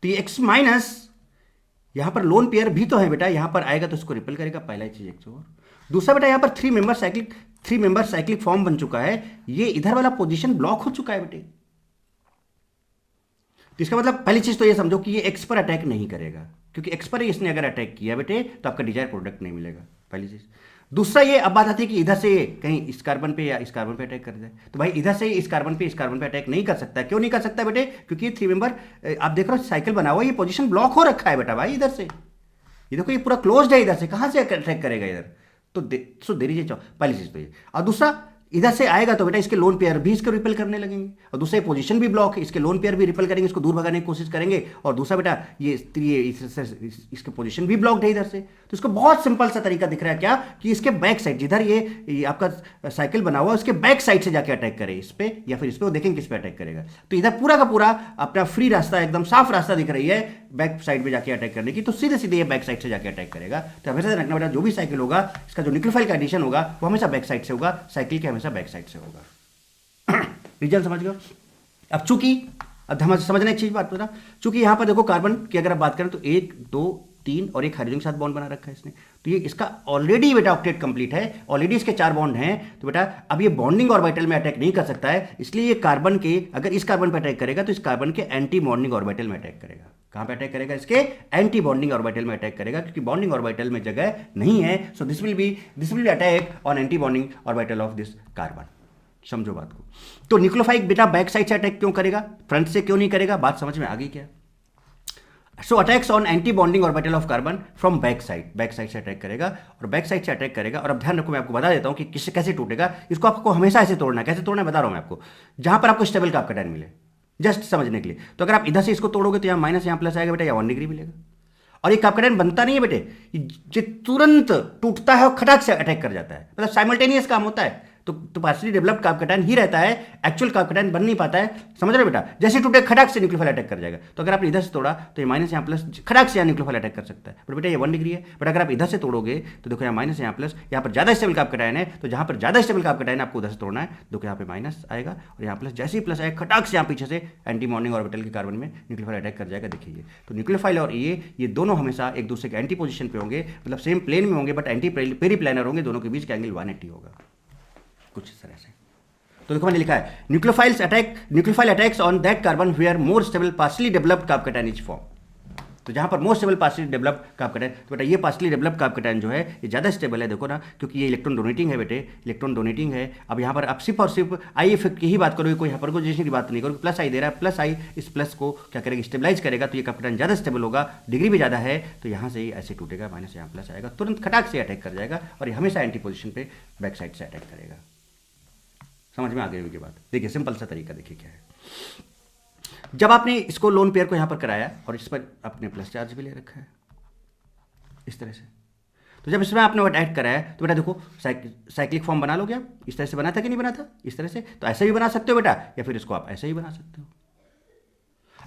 तो ये एक्स माइनस यहां पर लोन पेयर भी तो है बेटा, यहां पर आएगा तो इसको रिपेल करेगा, पहला चीज एक। और दूसरा बेटा यहां पर थ्री मेंबर साइक्लिक फॉर्म बन चुका है, ये इधर वाला पोजीशन ब्लॉक हो चुका है बेटे। तो इसका मतलब पहली चीज तो ये समझो कि ये एक्स पर अटैक नहीं करेगा, क्योंकि एक्स पर इसने अगर अटैक किया बेटे तो आपका डिजायर प्रोडक्ट नहीं मिलेगा, पहली चीज। दूसरा ये अब बात आती है कि इधर से कहीं इस कार्बन पे या इस कार्बन पे अटैक कर जाए, तो भाई इधर से इस कार्बन पे अटैक नहीं कर सकता। क्यों नहीं कर सकता बेटे, क्योंकि ये थ्री मेंबर आप देख रहे हो साइकिल बना हुआ, ये पोजीशन ब्लॉक हो रखा है बेटा भाई इधर से। ये देखो ये पूरा क्लोज्ड है, इधर से कहां से अटैक करेगा इधर, तो सो देरी है पहली चीज तो ये। और दूसरा इधर से आएगा तो बेटा इसके लोन पेयर भी इसको रिपेल करने लगेंगे, और दूसरा पोजीशन भी ब्लॉक है, इसके लोन पेयर भी रिपेल करेंगे, इसको दूर भगाने की कोशिश करेंगे। और दूसरा बेटा ये इसके पोजीशन भी ब्लॉक्ड है इधर से। तो इसको बहुत सिंपल सा तरीका दिख रहा है क्या, कि इसके बैक साइड जिधर ये आपका साइकिल बना हुआ है उसके बैक साइड से जाके अटैक करे इस पे या फिर इस पे, वो देखेंगे किस पे अटैक करेगा। तो इधर पूरा का पूरा अपना फ्री रास्ता, एकदम साफ रास्ता दिख रही है बैक साइड में जाके अटैक करने की, तो सीधे सीधे ये बैक साइड से जाके अटैक करेगा। तो हमेशा रखना बेटा जो भी साइकिल होगा इसका जो न्यूक्लियोफाइल का एडिशन होगा वो हमेशा बैक साइड से होगा, साइकिल के हमेशा बैक साइड से होगा। रीजन समझ गए। अब चूंकि अब समझना एक चीज बात बता, चूंकि यहां पर देखो कार्बन की अगर आप बात करें तो 1 2 3 और एक हाइड्रोजन के साथ बॉन्ड बना रखा है इसने, तो ये इसका ऑलरेडी बेटा ऑक्टेट कंप्लीट है, ऑलरेडी इसके 4 बॉन्ड हैं। तो बेटा अब ये बॉन्डिंग ऑर्बिटल में अटैक नहीं कर सकता है, इसलिए ये कार्बन के अगर इस कार्बन पर अटैक करेगा तो इस कार्बन के एंटी बॉन्डिंग ऑर्बिटल में अटैक करेगा। कहां पे अटैक करेगा, इसके एंटी बॉन्डिंग ऑर्बिटल में अटैक करेगा, क्योंकि बॉन्डिंग ऑर्बिटल में जगह नहीं है। सो this will B attack on anti bonding orbital of this carbon. समझो बात को। तो न्यूक्लियोफाइल बेटा बैक साइड से अटैक क्यों करेगा, फ्रंट से क्यों नहीं करेगा, बात समझ में आ गई क्या। So attacks on anti bonding orbital of carbon from back side से अटैक करेगा, और बैक साइड से अटैक करेगा। और अब ध्यान रखो, मैं आपको बता देता हूं कि किससे कैसे टूटेगा। इसको आपको हमेशा ऐसे तोड़ना है, कैसे तोड़ना है बता रहा हूं मैं आपको, जहां पर आपको स्टेबल का कैटायन मिले, जस्ट समझने के लिए। तो अगर आप इधर से इसको तोड़ोगे तो यहाँ माइनस यहाँ प्लस आएगा बेटा, या 1 डिग्री मिलेगा। और ये कैटायन बनता नहीं है बेटे, ये तुरंत टूटता है और खटाक से अटैक कर जाता है, मतलब साइमल्टेनियस काम होता है। तो पार्शली डेवलप्ड कार्बोकैटायन ही रहता है, एक्चुअल कार्बोकैटायन बन नहीं पाता है। समझ रहे हो बेटा, जैसे टूटे खटाक से न्यूक्लियोफाइल अटैक कर जाएगा। तो अगर आपने इधर से तोड़ा तो ये माइनस यहाँ प्लस खटाक से यहाँ न्यूक्लियोफाइल अटैक कर सकता है, बट बेटा ये 1 डिग्री है। बट अगर आप इधर से तोड़ोगे तो देखो यहाँ माइनस यहाँ प्लस, यहाँ पर ज्यादा स्टेबल कार्बोकैटायन है, तो जहाँ पर ज्यादा स्टेबल कार्बोकैटायन आपको उधर से तोड़ना है, देखो यहाँ पे माइनस आएगा और यहाँ प्लस, जैसे ही प्लस आएगा खटाक से यहाँ पीछे से एंटी बॉन्डिंग ऑर्बिटल के कार्बन में न्यूक्लियोफाइल अटैक कर जाएगा। देखिए तो न्यूक्लियोफाइल और ये दोनों हमेशा एक दूसरे के एंटी पोजीशन पे होंगे, मतलब सेम प्लेन में होंगे, बट एंटी पेरीप्लानर होंगे, दोनों के बीच का एंगल 180 होगा कुछ इस तरह से। तो देखो मैंने लिखा है nucleophile attacks on that carbon where more stable partially developed carbocation is form. तो जहां पर more stable partially developed carbocation, तो बेटा ये पार्शली डेवलप्ड कार्बोकैटायन जो है ये ज्यादा स्टेबल है, देखो ना, क्योंकि ये इलेक्ट्रॉन डोनेटिंग है बेटे, इलेक्ट्रॉन डोनेटिंग है। अब यहाँ पर आप सिर्फ और सिर्फ आई इफेक्ट की ही बात करोगे, कोई हाइपरपोजीशन की बात नहीं करोगे। प्लस आई दे रहा है, प्लस आई इस प्लस को क्या करेगा, स्टेबलाइज करेगा, तो ये कार्बोकैटायन ज्यादा स्टेबल होगा, डिग्री भी ज्यादा है, तो यहाँ से ऐसे टूटेगा, माइनस यहाँ प्लस आएगा, तुरंत खटाक से अटैक कर जाएगा, और ये हमेशा एंटी पोजिशन पे बैक साइड से अटैक करेगा। समझ में आ गई होगी बात। देखिए सिंपल सा तरीका देखिए क्या है। जब आपने इसको लोन पेयर को यहां पर कराया और इस पर आपने प्लस चार्ज भी ले रखा है इस तरह से, तो जब इसमें आपने ऐड कराया तो बेटा देखो साइक्लिक फॉर्म बना लोगे आप। इस तरह से बना था कि नहीं बना था, इस तरह से, तो ऐसे भी बना सकते हो बेटा, या फिर इसको आप ऐसे ही बना सकते हो।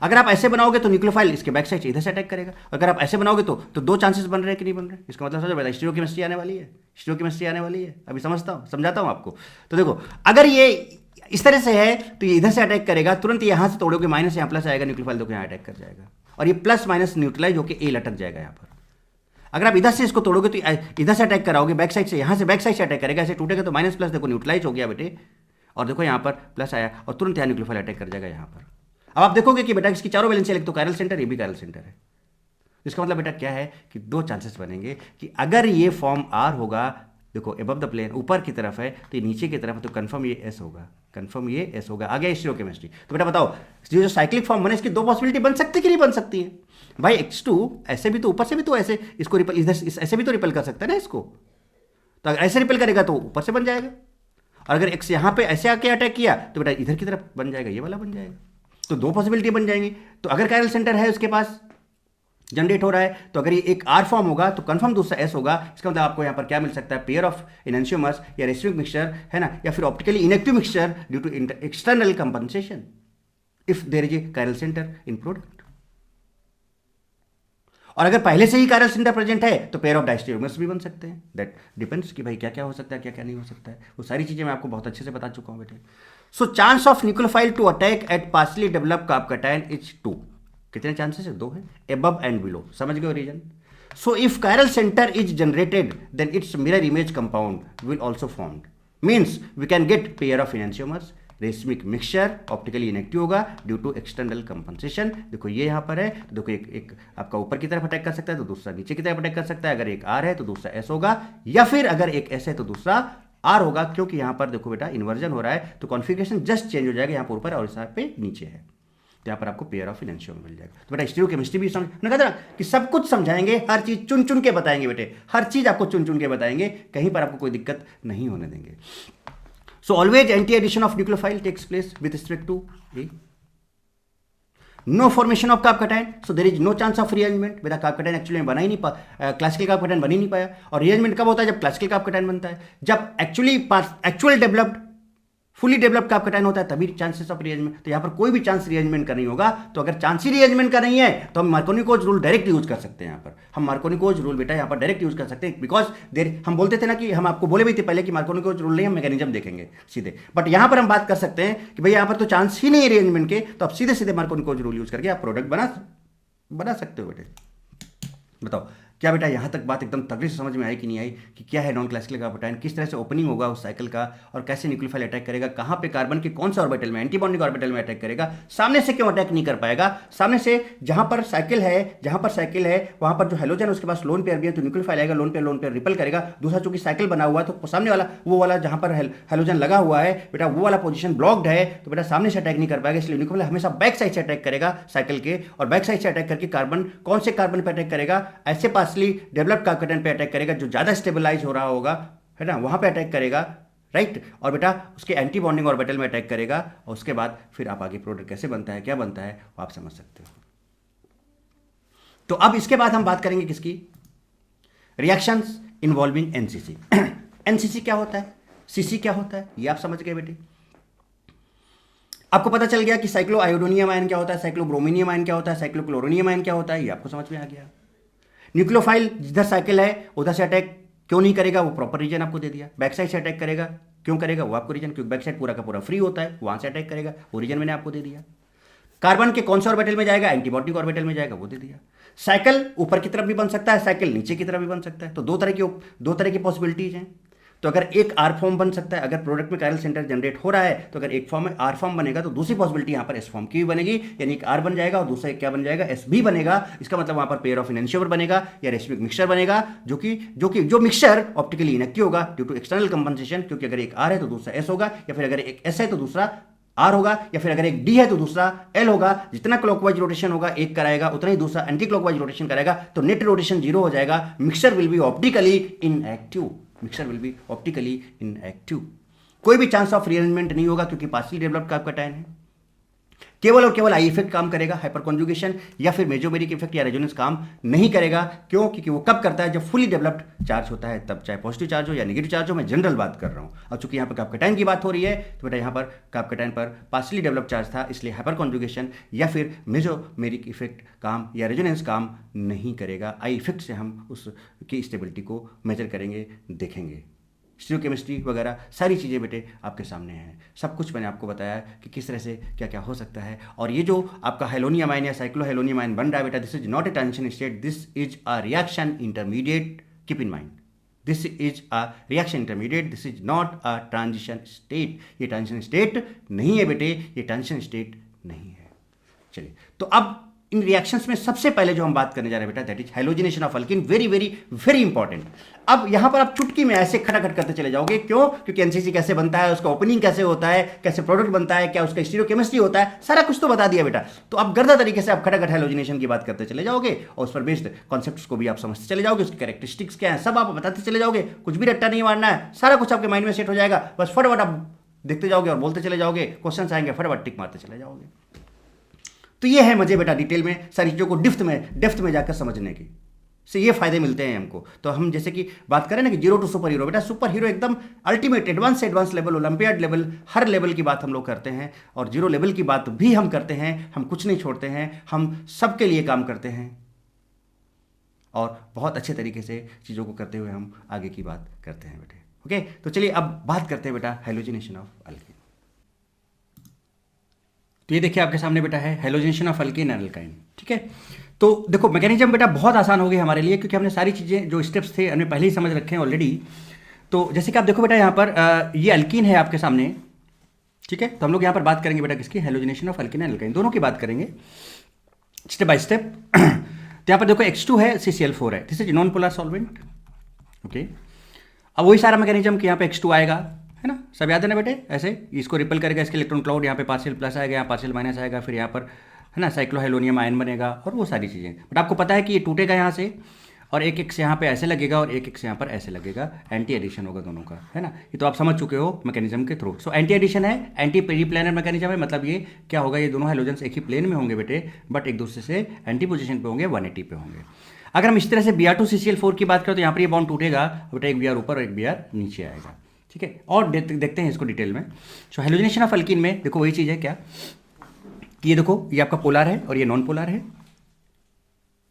अगर आप ऐसे बनाओगे तो न्यूक्लियोफाइल इसके बैक साइड से इधर से अटैक करेगा। अगर आप ऐसे बनाओगे तो 2 चांसेस बन रहे हैं कि नहीं बन रहे। इसका मतलब समझो बेटा, स्टीरियोकेमिस्ट्री आने वाली है, स्टीरियोकेमिस्ट्री आने वाली है, अभी समझाता हूं आपको। तो देखो अगर ये इस तरह से है तो ये इधर से अटैक करेगा, तुरंत यहां से तोड़ोगे, माइनस यहाँ प्लस आएगा, न्यूक्लियोफाइल देखो यहाँ अटैक कर जाएगा। और ये प्लस माइनस न्यूट्रलाइज होकर ए लटक जाएगा यहाँ पर। अगर आप इधर से इसको तोड़ोगे तो इधर से अटैक कराओगे, बैक साइड से, यहाँ से बैक साइड से अटैक करेगा, ऐसे टूटेगा तो माइनस प्लस देखो न्यूट्रलाइज हो गया बेटे, और देखो यहाँ पर प्लस आया और तुरंत यहाँ न्यूक्लियोफाइल अटैक कर जाएगा यहाँ पर। अब आप देखोगे कि बेटा इसकी चारों वैलेंसी एक तो कायरल सेंटर, ये भी कायरल सेंटर है। इसका मतलब बेटा क्या है कि दो चांसेस बनेंगे कि अगर ये फॉर्म आर होगा, देखो एबव द प्लेन ऊपर की तरफ है तो ये नीचे की तरफ है, तो कंफर्म ये एस होगा, कंफर्म ये एस होगा। आ गया स्टीरियोकेमिस्ट्री। तो बेटा बताओ जो साइक्लिक फॉर्म बने इसकी दो पॉसिबिलिटी बन सकती है कि नहीं बन सकती है भाई? X2 ऐसे भी तो ऊपर से भी तो ऐसे इसको रिपल, इधर ऐसे भी तो रिपल कर सकता है ना इसको, तो अगर ऐसे रिपल करेगा तो ऊपर से बन जाएगा, और अगर एक्स यहाँ पे ऐसे आके अटैक किया तो बेटा इधर की तरफ बन जाएगा, ये वाला बन जाएगा। तो दो पॉसिबिलिटी बन जाएंगी। तो अगर कायरल सेंटर है उसके पास जनरेट हो रहा है, तो अगर ये एक आर फॉर्म होगा तो कंफर्म दूसरा एस होगा। इसका मतलब आपको यहाँ पर क्या मिल सकता है? पेयर ऑफ एनहांसियोमर्स या रेसिमिक मिक्सचर है ना, या फिर optically inactive mixture due to external compensation if there is a chiral center in product. और अगर पहले से ही कायरल सेंटर प्रेजेंट है तो पेयर ऑफ डायस्टेरियोमर्स भी बन सकते हैं। दैट डिपेंड्स कि भाई क्या क्या हो सकता है, क्या क्या नहीं हो सकता है, वो सारी चीजें मैं आपको बहुत अच्छे से बता चुका हूं बेटे। So chance of nucleophile to attack at partially developed carbocation is 2। कितने चांसेस है? 2 है, एबव एंड बिलो। समझ गए reason? So if chiral centre is generated then its mirror image compound will also formed, means we can get pair of enantiomers, racemic mixture optically inactive होगा due to external compensation. देखो ये यहाँ पर है, तो देखो एक आपका ऊपर की तरफ अटैक कर सकता है तो दूसरा नीचे की तरफ अटैक कर सकता है। अगर एक आर है तो दूसरा एस होगा, या फिर अगर एक एस है तो दूसरा आर होगा, क्योंकि यहाँ पर देखो बेटा इन्वर्जन हो रहा है तो कॉन्फिगरेशन जस्ट चेंज हो जाएगा, यहाँ पर ऊपर और इस पे नीचे है, तो यहाँ पर आपको पेयर ऑफ एनहांसियोमर मिल जाएगा। तो बेटा स्टीरियोकेमिस्ट्री भी समझ, मैंने कहा था कि सब कुछ समझाएंगे, हर चीज चुन चुन के बताएंगे बेटे, हर चीज आपको चुन चुन के बताएंगे, कहीं पर आपको कोई दिक्कत नहीं होने देंगे। So always anti-addition of nucleophile takes place with respect to A. No formation of carbocation, so there is no chance of rearrangement। बेटा कार्बोकैटायन एक्चुअली में बना ही नहीं पाया, क्लासिकल कार्बोकैटायन बन ही नहीं पाया। और रिअरेंजमेंट कब होता है? जब क्लासिकल कार्बोकैटायन बनता है, जब actual developed fully developed carbocation होता है तभी चांसेस ऑफ रिअरेंजमेंट। तो यहाँ पर कोई भी चांस रिअरेंजमेंट का नहीं होगा। तो अगर चांस ही रिअरेंजमेंट का नहीं है तो हम मार्कोनिकोज रूल डायरेक्ट यूज कर सकते हैं। यहाँ पर हम मार्कोनिकोज रूल बेटा यहाँ पर डायरेक्ट यूज कर सकते हैं, बिकॉज देर हम बोलते थे ना कि हम आपको बोले भी थे पहले कि मार्कोनिकोज रूल नहीं, हम मैकेनिज्म देखेंगे सीधे। बट यहाँ पर हम बात कर सकते हैं कि भाई यहाँ पर तो चांस ही नहीं है रिअरेंजमेंट के, तो आप सीधे सीधे मार्कोनिकोज रूल यूज करके आप प्रोडक्ट बना सकते हो बेटे। बताओ क्या बेटा यहाँ तक बात एकदम तगड़ी से समझ में आई कि नहीं आई कि क्या है नॉन क्लासिकल कार्बोकैटायन, किस तरह से ओपनिंग होगा उस साइकिल का, और कैसे न्यूक्लियोफाइल अटैक करेगा, कहाँ पे कार्बन के कौन से ऑर्बिटल में, एंटीबॉन्डिंग ऑर्बिटल में अटैक करेगा, सामने से क्यों अटैक नहीं कर पाएगा, सामने से जहाँ पर साइकिल है वहाँ पर जो हेलोजन है उसके पास लोन पेयर भी है तो न्यूक्लियोफाइल आएगा, लोन पेयर रिपल करेगा। दूसरा चूंकि साइकिल बना हुआ है तो सामने वाला वो वाला जहाँ पर हेलोजन लगा हुआ है बेटा वो वाला पोजीशन ब्लॉक्ड है, तो बेटा सामने से अटैक नहीं कर पाएगा। इसलिए न्यूक्लियोफाइल हमेशा बैक साइड से अटैक करेगा साइकिल के, और बैक साइड से अटैक करके कार्बन कौन से कार्बन पर अटैक करेगा? ऐसे पार्शली डेवलप्ड कार्बोकैटायन पे अटैक करेगा जो ज्यादा स्टेबलाइज हो रहा होगा, है ना, वहां पे अटैक करेगा, राइट। और बेटा उसके एंटी बॉन्डिंग ऑर्बिटल में अटैक करेगा, और उसके बाद फिर आप आगे प्रोडक्ट कैसे बनता है, क्या बनता है, वो आप समझ सकते हो। तो अब इसके बाद हम बात करेंगे किसकी? Reactions involving NCC. एनसीसी क्या होता है, सीसी क्या होता है, ये आप समझ गए बेटे। आपको पता चल गया कि साइक्लो आयोडोनियम आयन क्या होता है, साइक्लोब्रोमिनियम आयन क्या होता है, साइक्लोक्लोरोनियम आयन क्या होता है, ये आपको समझ में आ गया। न्यूक्लियोफाइल जिधर साइकिल है उधर से अटैक क्यों नहीं करेगा, वो प्रॉपर रीजन आपको दे दिया। बैक साइड से अटैक करेगा, क्यों करेगा वो आपको रीजन, क्योंकि बैक साइड पूरा का पूरा फ्री होता है, वहां से अटैक करेगा, वो रीजन मैंने आपको दे दिया। कार्बन के कौन से ऑर्बिटल में जाएगा, एंटीबॉन्डिंग ऑर्बिटल में जाएगा, वो दे दिया। साइकिल ऊपर की तरफ भी बन सकता है, साइकिल नीचे की तरफ भी बन सकता है, तो दो तरह की पॉसिबिलिटीज हैं। तो अगर एक आर फॉर्म बन सकता है, अगर प्रोडक्ट में कायरल सेंटर जनरेट हो रहा है तो अगर एक फॉर्म में आर फॉर्म बनेगा तो दूसरी पॉसिबिलिटी यहाँ पर एस फॉर्म की भी बनेगी, यानी एक आर बन जाएगा और दूसरा एक क्या बन जाएगा, एस भी बनेगा। इसका मतलब वहां पर पेयर ऑफ एनहांसियोमर बनेगा या रेसिमिक मिक्सचर बनेगा, जो मिक्सचर ऑप्टिकली इनएक्टिव होगा ड्यू टू एक्सटर्नल कंपनसेशन, क्योंकि अगर एक आर है तो दूसरा एस होगा, या फिर अगर एक एस है तो दूसरा आर होगा, या फिर अगर एक डी है तो दूसरा एल होगा। जितना क्लॉकवाइज रोटेशन होगा एक कराएगा, उतना ही दूसरा एंटी क्लॉकवाइज रोटेशन कराएगा, तो नेट रोटेशन 0 हो जाएगा। Mixture will be optically inactive, mixture will be optically inactive. कोई भी चांस ऑफ रीअरेंजमेंट नहीं होगा क्योंकि पार्शियली डेवलप्ड कार्बोकैटायन है। केवल और केवल आई इफेक्ट काम करेगा, हाइपर कॉन्जुगेशन या फिर मेसोमेरिक इफेक्ट या रेजोनेंस काम नहीं करेगा। क्यों? क्योंकि वो कब करता है, जब फुली डेवलप्ड चार्ज होता है तब, चाहे पॉजिटिव चार्ज हो या नेगेटिव चार्ज हो। मैं जनरल बात कर रहा हूं। और चूंकि यहाँ पर कार्बोकैटायन की बात हो रही है तो बेटा यहाँ पर कार्बोकैटायन पर पार्शियली डेवलप्ड चार्ज था, इसलिए हाइपर कॉन्जुगेशन या फिर मेसोमेरिक इफेक्ट काम या रेजोनेंस काम नहीं करेगा। आई इफेक्ट से हम उसकी स्टेबिलिटी को मेजर करेंगे, देखेंगे। स्टीरियोकेमिस्ट्री वगैरह सारी चीज़ें बेटे आपके सामने हैं। सब कुछ मैंने आपको बताया कि किस तरह से क्या क्या हो सकता है। और ये जो आपका हेलोनियम आयन या साइक्लोहेलोनियम आयन बन रहा है बेटा, this is not a transition state, this is a reaction intermediate, keep in mind, this is a reaction intermediate, this is not a transition state. ये ट्रांजिशन स्टेट नहीं है बेटे, ये ट्रांजिशन स्टेट नहीं है। चलिए, तो अब इन रिएक्शंस में सबसे पहले जो हम बात करने जा रहे हैं बेटा, that is halogenation of alkyne. Very very very important. अब यहां पर आप चुटकी में ऐसे खटाखट करते चले जाओगे, क्यों? क्योंकि एनसीसी कैसे बनता है, उसका ओपनिंग कैसे होता है, कैसे प्रोडक्ट बनता है, क्या उसका स्टीरियोकेमिस्ट्री होता है, सारा कुछ तो बता दिया बेटा। तो अब गर्दा तरीके से आप खटाखट हैलोजिनेशन की बात करते चले जाओगे और उस पर बेस्ड कॉन्सेप्ट्स को भी आप समझते चले जाओगे, उसकी कैरेक्टरिस्टिक्स क्या है सब आप बताते चले जाओगे। कुछ भी रट्टा नहीं मारना है, सारा कुछ आपके माइंड में सेट हो जाएगा। बस फटाफट आप देखते जाओगे और बोलते चले जाओगे, क्वेश्चन आएंगे फटाफट टिक मारते चले जाओगे। तो ये है मजे बेटा डिटेल में सारी चीज़ों को डेप्थ में जाकर समझने की, से ये फायदे मिलते हैं हमको। तो हम जैसे कि बात करें ना कि जीरो टू सुपर हीरो, बेटा सुपर हीरो एकदम अल्टीमेट एडवांस से एडवांस लेवल, ओलंपियाड लेवल, हर लेवल की बात हम लोग करते हैं। और जीरो लेवल की बात भी हम करते हैं, हम कुछ नहीं छोड़ते हैं, हम सबके लिए काम करते हैं और बहुत अच्छे तरीके से चीज़ों को करते हुए हम आगे की बात करते हैं बेटे। ओके, तो चलिए अब बात करते हैं बेटा हैलोजिनेशन ऑफ अल्कीन। तो ये देखिए आपके सामने बेटा है halogenation of alkyne and alkyne. ठीक है, तो देखो मैकेनिज्म बेटा बहुत आसान हो गई हमारे लिए, क्योंकि हमने सारी चीज़ें जो स्टेप्स थे हमने पहले ही समझ रखे हैं ऑलरेडी। तो जैसे कि आप देखो बेटा यहाँ पर ये अल्कीन है आपके सामने। ठीक है, तो हम लोग यहाँ पर बात करेंगे बेटा किसकी, halogenation of alkyne and alkyne, दोनों की बात करेंगे स्टेप बाय स्टेप। तो यहाँ पर देखो X2 है, CCl4 है, this is non polar solvent. Okay, अब वही सारा मैकेनिज्म कि यहाँ पे X2 आएगा, है ना, सब याद है ना बेटे। ऐसे इसको रिपल करेगा, इसके इलेक्ट्रॉन क्लाउड, यहाँ पे पार्शियल प्लस आएगा, यहाँ पार्शियल माइनस आएगा, फिर यहाँ पर है ना साइक्लोहेलोनियम आयन बनेगा और वो सारी चीज़ें। बट आपको पता है कि ये टूटेगा यहाँ से और एक एक से यहाँ पे ऐसे लगेगा और एक एक से यहाँ पर ऐसे लगेगा, एंटी एडिशन होगा दोनों का, है ना। ये तो आप समझ चुके हो मैकेनिज्म के थ्रू। सो एंटी एडिशन है, एंटी पेरीप्लेनर मैकेनिज्म है, मतलब ये क्या होगा, ये दोनों हैलोजेंस एक ही प्लेन में होंगे बेटे, बट एक दूसरे से एंटी पोजिशन पे होंगे, 180 पे होंगे। अगर हम इस तरह से Br2CCl4 की बात करें तो यहाँ पर ये बॉन्ड टूटेगा बेटा, एक Br ऊपर और एक Br नीचे आएगा। ठीक है, और देखते हैं इसको डिटेल में। सो हैलोजिनेशन ऑफ अल्कीन में देखो वही चीज़ है क्या कि ये देखो ये आपका पोलर है और ये नॉन पोलर है।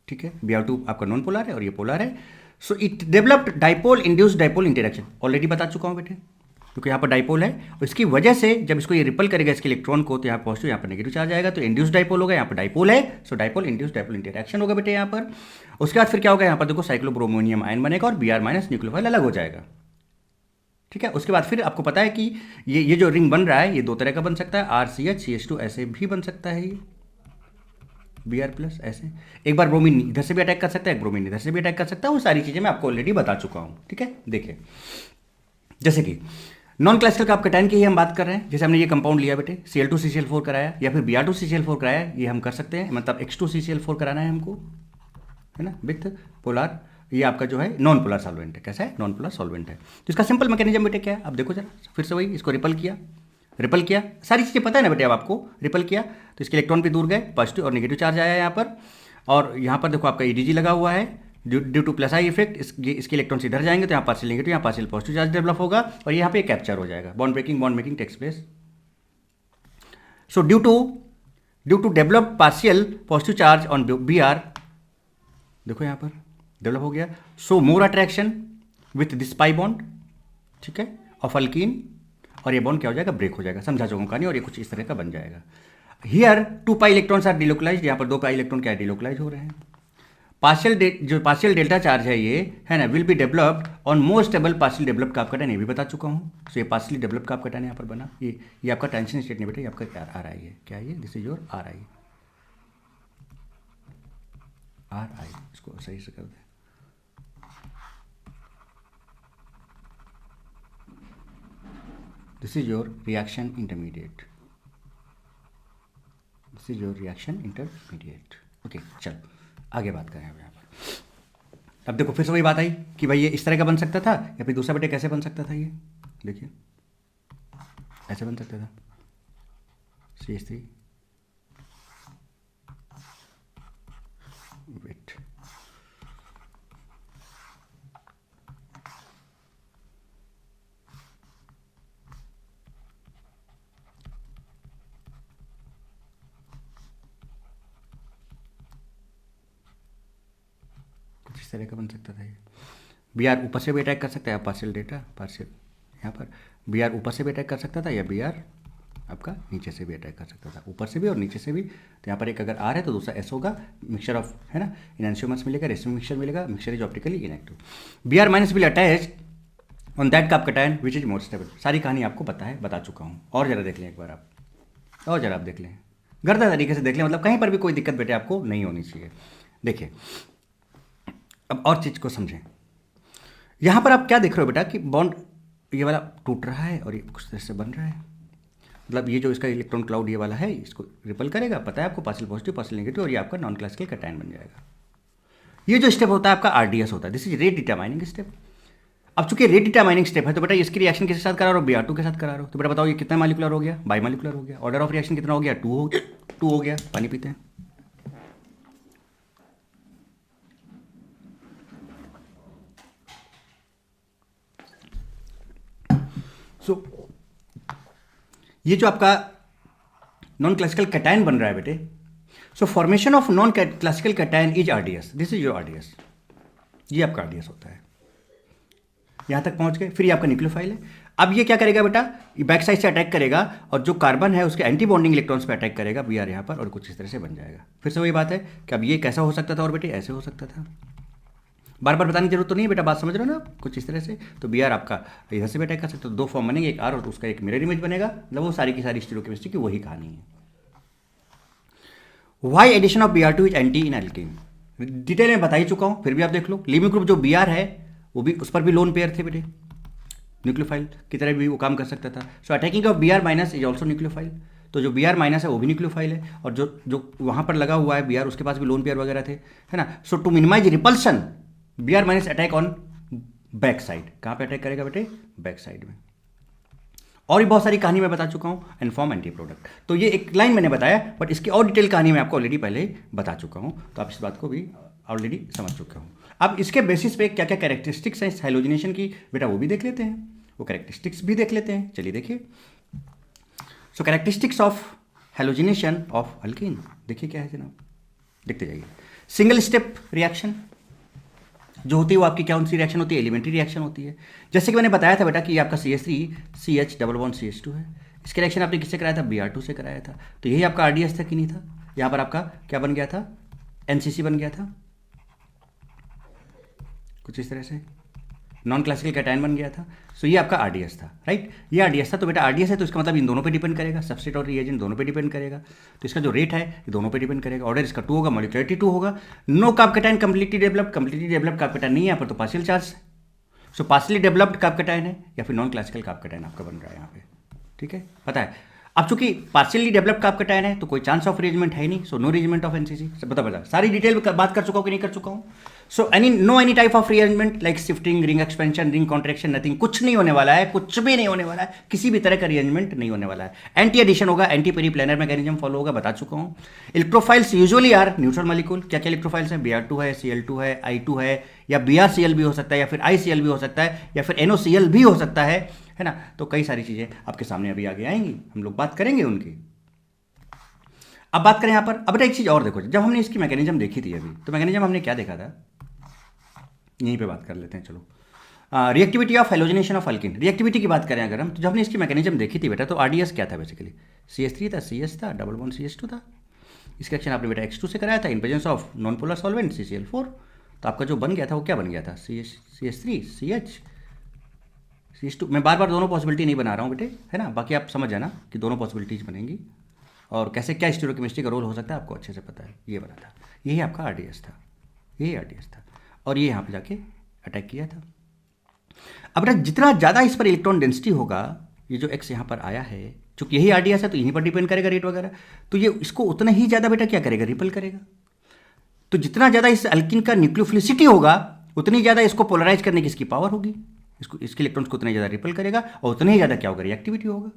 ठीक है, Br2 आपका नॉन पोलर है और ये पोलर है। So it developed dipole induced dipole interaction, already बता चुका हूँ बेटे, क्योंकि यहाँ पर डाइपोल है और इसकी वजह से जब इसको ये रिपल करेगा इसके इलेक्ट्रॉन को, तो यहाँ पॉजिटिव यहाँ पर नेगेटिव चार्ज आएगा, तो इंड्यूस्ड डाइपोल होगा, यहाँ पर डाइपोल है, सो डाइपोल इंड्यूस्ड डाइपोल इंटरेक्शन होगा बेटे यहाँ पर। उसके बाद फिर क्या होगा, यहाँ पर देखो साइक्लोब्रोमोनियम आयन बनेगा और Br माइनस न्यूक्लियोफाइल अलग हो जाएगा। ठीक है, उसके बाद फिर आपको पता है कि ये जो रिंग बन रहा है ये दो तरह का बन सकता है, RCH CH2 ऐसे भी बन सकता है, ये Br+ ऐसे, एक बार ब्रोमीन इधर से भी अटैक कर सकता है, एक ब्रोमीन इधर से भी अटैक कर सकता है, वो सारी चीज़ें मैं आपको ऑलरेडी बता चुका हूँ। ठीक है, देखिए जैसे कि नॉन क्लासिकल का कैटायन की ही हम बात कर रहे हैं, जैसे हमने ये कंपाउंड लिया बेटे, Cl2CCl4 कराया या फिर Br2CCl4 कराया, ये हम कर सकते हैं, मतलब X2CCl4 कराना है हमको, है ना, विथ पोलर, ये आपका जो है नॉन पोलर सॉल्वेंट है। कैसा है, नॉन पोलर सॉल्वेंट है। तो इसका सिंपल मैकेनिज्म बेटे क्या है, अब देखो जरा फिर से वही, इसको रिपल किया, सारी चीज़ें पता है ना बेटे अब आपको, रिपल किया तो इसके इलेक्ट्रॉन भी दूर गए, पॉजिटिव और नेगेटिव चार्ज आया यहाँ पर, और यहाँ पर देखो आपका EDG लगा हुआ है, due to plus I effect इसके इलेक्ट्रॉन्स इधर जाएंगे तो यहाँ पार्शियल नेगेटिव, यहाँ पार्शियल पॉजिटिव चार्ज डेवलप होगा और यहाँ पे कैप्चर हो जाएगा, bond making takes place. So due to develop partial positive charge on Br, देखो यहाँ पर डेवलप हो गया, so more attraction with this pi bond, ठीक है, ऑफ अल्कीन, और ये बॉन्ड क्या हो जाएगा, ब्रेक हो जाएगा, समझा चुका कहानी, और ये कुछ इस तरह का बन जाएगा। Here 2 pi electrons are delocalised, यहाँ पर 2 पाई इलेक्ट्रॉन क्या डिलोकलाइज हो रहे हैं। पार्शियल डेल्टा चार्ज है ये, है ना, will be developed on more stable partial develop का कैटायन, ये भी बता चुका हूँ। सो ये पार्शियली डेवलप का कैटायन यहाँ पर बना, ये आपका टेंशन स्टेट नहीं बेटा, ये आपका RI है, क्या है ये, दिस इज योर RI, इसको सही से कर दे। This is your reaction intermediate, okay, चलो आगे बात करें यहाँ पर। अब देखो फिर से वही बात आई कि भाई ये इस तरह का बन सकता था या फिर दूसरा बेटे कैसे बन सकता था, ये देखिए ऐसे बन सकता था, CH3 वेट, इस तरह का बन सकता था ये। Br ऊपर से भी अटैक कर सकता है, पार्शियल डेटा पार्शियल यहाँ पर बी आर ऊपर से भी अटैक कर सकता था या बी आर आपका नीचे से भी अटैक कर सकता था, ऊपर से भी और नीचे से भी। तो यहाँ पर एक अगर आर है तो दूसरा एस होगा, मिक्सचर ऑफ, है ना, इनएंशियोमर्स मिलेगा, रेसिव मिक्सचर मिलेगा, mixture is optically inactive. B R minus will attach on that carbocation which is more stable. सारी कहानी आपको पता है, बता चुका हूँ, और जरा देख लें एक बार आप, और जरा आप देख लें, गर्दा तरीके से देख लें, मतलब कहीं पर भी कोई दिक्कत बेटे आपको नहीं होनी चाहिए। देखिए अब और चीज़ को समझें, यहाँ पर आप क्या देख रहे हो बेटा कि बॉन्ड ये वाला टूट रहा है और ये कुछ तरह से बन रहा है, मतलब ये जो इसका इलेक्ट्रॉन क्लाउड ये वाला है इसको रिपल करेगा, पता है आपको, पार्शियल पॉजिटिव पार्शियल नेगेटिव, और ये आपका नॉन क्लासिकल कैटायन बन जाएगा। ये जो स्टेप होता है आपका आरडीएस होता है, this is rate determining step. अब चूंकि रेट डिटरमाइनिंग स्टेप है तो बेटा इसकी रिएक्शन किसके साथ करा रहा हो, Br2 के साथ करा रहा हो। तो बेटा बताओ ये कितना मालिकुलर हो गया, बाई मालिकुलर हो गया। ऑर्डर ऑफ रिएक्शन कितना हो गया, 2 हो गया। पानी पीते हैं। सो ये जो आपका नॉन क्लासिकल कैटायन बन रहा है बेटे, सो formation of non classical cation is RDS, this is your RDS, ये आपका आरडीएस होता है। यहां तक पहुंच गए, फिर ये आपका न्यूक्लियोफाइल है। अब ये क्या करेगा बेटा, ये बैक साइड से अटैक करेगा और जो कार्बन है उसके एंटी बॉन्डिंग इलेक्ट्रॉन्स पे अटैक करेगा, बी आर यहाँ पर, और कुछ इस तरह से बन जाएगा। फिर से वही बात है कि अब ये कैसा हो सकता था, और बेटे ऐसे हो सकता था। बार बार बताने की जरूरत तो नहीं है बेटा, बात समझ रहे हो ना आप, कुछ इस तरह से। तो बी आर आपका इधर से भी अटैक कर सकते हो, 2 फॉर्म बनेंगे, एक आर और उसका एक मिरर इमेज बनेगा, मतलब वो सारी की सारी स्टीरियोकेमिस्ट्री की वही कहानी है। Why addition of Br2 is anti in alkene, detail में बता ही चुका हूं, फिर भी आप देख लो। लीविंग ग्रुप जो Br है वो भी, उस पर भी लोन पेयर थे बेटे, न्यूक्लियोफाइल की तरह भी वो काम कर सकता था। So attacking of Br minus is also nucleophile, तो जो Br माइनस है वो भी न्यूक्लियोफाइल है, और जो जो वहां पर लगा हुआ है Br उसके पास भी लोन पेयर वगैरह थे, है ना। So to minimise repulsion Br minus attack on back side, कहां पे अटैक करेगा बेटे, बैक साइड में। और भी बहुत सारी कहानी मैं बता चुका हूं, एनफॉर्म एंटी प्रोडक्ट, तो ये एक लाइन मैंने बताया, बट इसकी और डिटेल कहानी मैं आपको ऑलरेडी पहले बता चुका हूं, तो आप इस बात को भी ऑलरेडी समझ चुके हो। अब इसके बेसिस पे क्या क्या कैरेक्टरिस्टिक्स हैं इस हैलोजिनेशन की बेटा, वो भी देख लेते हैं, वो कैरेक्टरिस्टिक्स भी देख लेते हैं। चलिए देखिए, so characteristics of halogenation of alkene, देखिए क्या है जनाब, देखते जाइए। सिंगल स्टेप रिएक्शन जो होती है वो आपकी क्या सी रिएक्शन होती है, एलिमेंट्री रिएक्शन होती है। जैसे कि मैंने बताया था बेटा कि ये आपका CH3CH डबल बॉन्ड CH2 है, इसका रिएक्शन आपने किससे कराया था, Br2 से कराया था। तो यही आपका आरडीएस था कि नहीं था, यहाँ पर आपका क्या बन गया था, NCC बन गया था, कुछ इस तरह से नॉन क्लासिकल कैटायन बन गया था। सो ये आपका आरडीएस था, राइट, ये आरडीएस था। तो बेटा आरडीएस है तो इसका मतलब इन दोनों पे डिपेंड करेगा, सबस्ट्रेट और रिएजेंट दोनों पे डिपेंड करेगा। तो इसका जो रेट है ये दोनों पे डिपेंड करेगा। ऑर्डर इसका 2 होगा, मॉलिक्युलरिटी 2 होगा। No carbocation completely developed carbocation नहीं है यहाँ पर, तो partial charge. So partially developed carbocation है या फिर नॉन क्लासिकल कार्ब कैटायन आपका बन रहा है यहाँ पे, ठीक है, पता है। अब चूंकि पार्शियली डेवलप्ड कार्ब कैटायन है तो कोई चांस ऑफ रीअरेंजमेंट है नहीं, so no rearrangement of NCC. बता सारी डिटेल बात कर चुका हूँ कि नहीं कर चुका हूँ। So any type of rearrangement like shifting, ring expansion, ring contraction, nothing, कुछ नहीं होने वाला है, कुछ भी नहीं होने वाला है, किसी भी तरह का रीअरेंजमेंट नहीं होने वाला है। एंटी एडिशन होगा, एंटी पेरीप्लेनर मैकेनिज्म फॉलो होगा, बता चुका हूँ। Electrophiles usually are neutral molecule, क्या क्या इलेक्ट्रोफाइल्स हैं, Br2 है, Cl2 है, I2 है, या BrCl भी हो सकता है, या फिर ICl भी हो सकता है, या फिर NOCl भी हो सकता है ना। तो कई सारी चीजें आपके सामने अभी आगे आएंगी, हम लोग बात करेंगे उनकी। अब बात करें यहाँ पर, अब एक चीज और देखो, जब हमने इसकी मैकेनिज्म देखी थी अभी, तो मैकेनिज्म हमने क्या देखा था, यहीं पे बात कर लेते हैं। चलो, reactivity of halogenation of alkyne, reactivity की बात करें अगर हम, तो जब हमने इसकी मैकेनिज्म देखी थी बेटा, तो आरडीएस क्या था बेसिकली, CH3 था, CS था, डबल बॉन्ड CH2 था। इसका एक्शन आपने बेटा X2 से कराया था in presence of non polar solvent CCl4। तो आपका जो बन गया था वो क्या बन गया था, CH3 CH2। मैं बार बार दोनों पॉसिबिलिटी नहीं बना रहा हूँ बेटे, है ना, बाकी आप समझ जाना कि दोनों पॉसिबिलिटीज बनेंगी और कैसे क्या स्टीरियोकेमिस्ट्री का रोल हो सकता है आपको अच्छे से पता है। ये बना था, यही आपका आरडीएस था, यही आरडीएस था, और ये यहाँ पे जाके अटैक किया था। अब बेटा जितना ज़्यादा इस पर इलेक्ट्रॉन डेंसिटी होगा, ये जो X यहाँ पर आया है, चूंकि यही आरडीएस है तो यहीं पर डिपेंड करेगा रेट वगैरह, तो ये इसको उतना ही ज़्यादा बेटा क्या करेगा, रिपल करेगा। तो जितना ज़्यादा इस अल्कीन का न्यूक्लियोफिलिसिटी होगा उतनी ज़्यादा इसको पोलराइज करने की इसकी पावर होगी, इसके इलेक्ट्रॉन्स को उतना ज़्यादा रिपल करेगा और उतना ही ज़्यादा क्या होगा, रिएक्टिविटी होगा।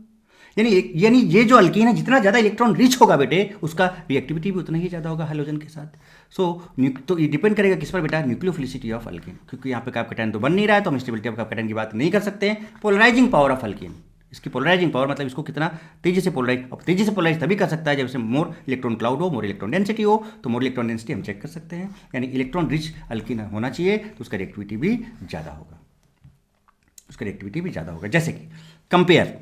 यानी ये जो अल्कीन है जितना ज़्यादा इलेक्ट्रॉन रिच होगा बेटे, उसका रिएक्टिविटी भी उतना ही ज़्यादा होगा हाइड्रोजन के साथ। तो ये डिपेंड करेगा किस पर बेटा, न्यूक्लियोफिलिसिटी ऑफ अल्कीन, क्योंकि यहाँ पे कार्ब कैटायन तो बन नहीं रहा है, तो हम स्टेबिलिटी ऑफ कार्ब कैटायन की बात नहीं कर सकते हैं। पोलराइजिंग पावर ऑफ अल्कीन, इसकी पोलराइजिंग पावर मतलब इसको कितना तेजी से पोलराइज, अब तेजी से पोलराइज तभी कर सकता है जब इसमें मोर इलेक्ट्रॉन क्लाउड हो, मोर इलेक्ट्रॉन डेंसिटी हो, तो मोर इलेक्ट्रॉन डेंसिटी हम चेक कर सकते हैं, यानी इलेक्ट्रॉन रिच अल्कीन होना चाहिए तो उसका रिएक्टिविटी भी ज़्यादा होगा। उसका रिएक्टिविटी भी ज़्यादा होगा। जैसे कि compare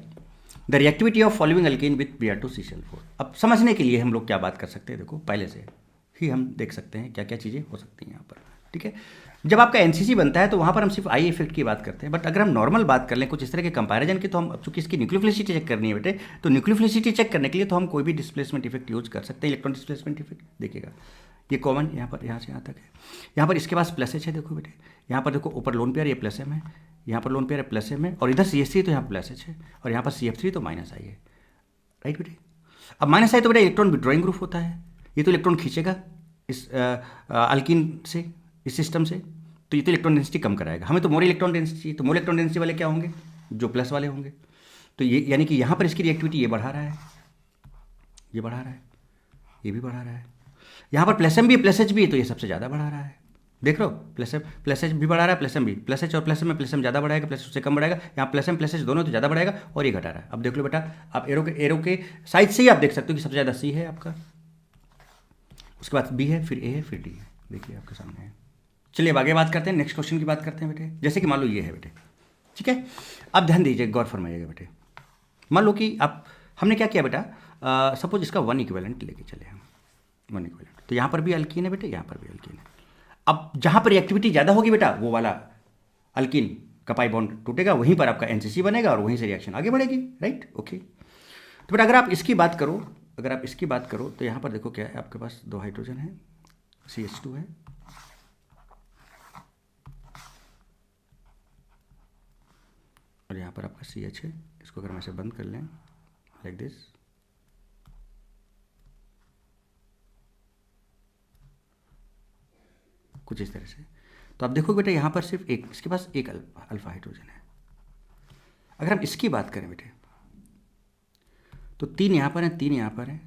the reactivity of following alkane with Br2CCl4। अब समझने के लिए हम लोग क्या बात कर सकते हैं, देखो पहले से ही हम देख सकते हैं क्या क्या चीज़ें हो सकती हैं यहाँ पर, ठीक है। जब आपका एनसीसी बनता है तो वहाँ पर हम सिर्फ आई इफेक्ट की बात करते हैं, बट अगर हम नॉर्मल बात कर लें कुछ इस तरह के कंपैरिजन की, तो हम चूंकि इसकी न्यूक्लियोफिलिसिटी चेक करनी है बेटे, तो न्यूक्लियोफिलिसिटी चेक करने के लिए तो हम कोई भी डिस्प्लेसमेंट इफेक्ट यूज कर सकते हैं, इलेक्ट्रॉन डिस्प्लेसमेंट इफेक्ट। देखिएगा ये कॉमन यहाँ पर, यहाँ से यहाँ तक है, यहाँ पर इसके पास प्लस एच है, देखो बेटे यहाँ पर देखो ऊपर लोन पेयर ये प्लस एम है, यहाँ पर लोन पेयर प्लस एम है, और इधर CH3 तो यहाँ प्लस एच है, और यहाँ पर CF3 तो माइनस आई है, राइट बेटे। अब माइनस आई तो बेटा इलेक्ट्रॉन विड्रॉइंग ग्रुप होता है, ये तो इलेक्ट्रॉन खींचेगा इस अल्कीन से, इस सिस्टम से, तो ये तो इलेक्ट्रॉन डेंसिटी कम कराएगा। हमें तो मोर इलेक्ट्रॉन डेंसिटी चाहिए, तो मोर इलेक्ट्रॉन डेंसिटी वाले क्या होंगे, जो प्लस वाले होंगे। तो ये यानी कि यहाँ पर इसकी रिएक्टिविटी ये बढ़ा रहा है, ये बढ़ा रहा है, ये भी बढ़ा रहा है, यहाँ पर प्लस एम भी प्लस एच भी, तो ये सबसे ज़्यादा बढ़ा रहा है, देख रहे हो, प्लस एच भी बढ़ा रहा है, प्लस एम भी, प्लस एच और प्लस एम में प्लस एम ज़्यादा बढ़ाएगा, प्लस उससे कम बढ़ाएगा, यहाँ प्लस एम प्लस एच दोनों तो ज़्यादा बढ़ाएगा, और ये घटा रहा है। अब देख लो बेटा, आप एरो के साइड से ही आप देख सकते हो कि सबसे ज़्यादा C है आपका, उसके बाद B है, फिर A है, फिर D है, देखिए आपके सामने है। चलिए अब आगे बात करते हैं, नेक्स्ट क्वेश्चन की बात करते हैं बेटे। जैसे कि मान लो ये है बेटे, ठीक है, अब ध्यान दीजिए, गौर फरमाइएगा बेटे। मान लो कि आप, हमने क्या किया बेटा, सपोज इसका 1 इक्विवेलेंट लेके चले हम, 1 इक्विवेलेंट, तो यहाँ पर भी अल्कीन है बेटे, यहाँ पर भी अल्कीन है। अब जहाँ पर रिएक्टिविटी ज़्यादा होगी बेटा, वो वाला अल्कीन का पाई बॉन्ड टूटेगा, वहीं पर आपका एनसीसी बनेगा और वहीं से रिएक्शन आगे बढ़ेगी, राइट, ओके। तो बेटा अगर आप इसकी बात करो, अगर आप इसकी बात करो तो यहाँ पर देखो क्या है, आपके पास 2 हाइड्रोजन है, CH2 है, और यहाँ पर आपका CH है। इसको अगर हम ऐसे बंद कर लें लाइक दिस, कुछ इस तरह से, तो आप देखो बेटा यहाँ पर सिर्फ एक, इसके पास एक अल्फा हाइड्रोजन है। अगर हम इसकी बात करें बेटे, तो 3 यहाँ पर है, 3 यहाँ पर है,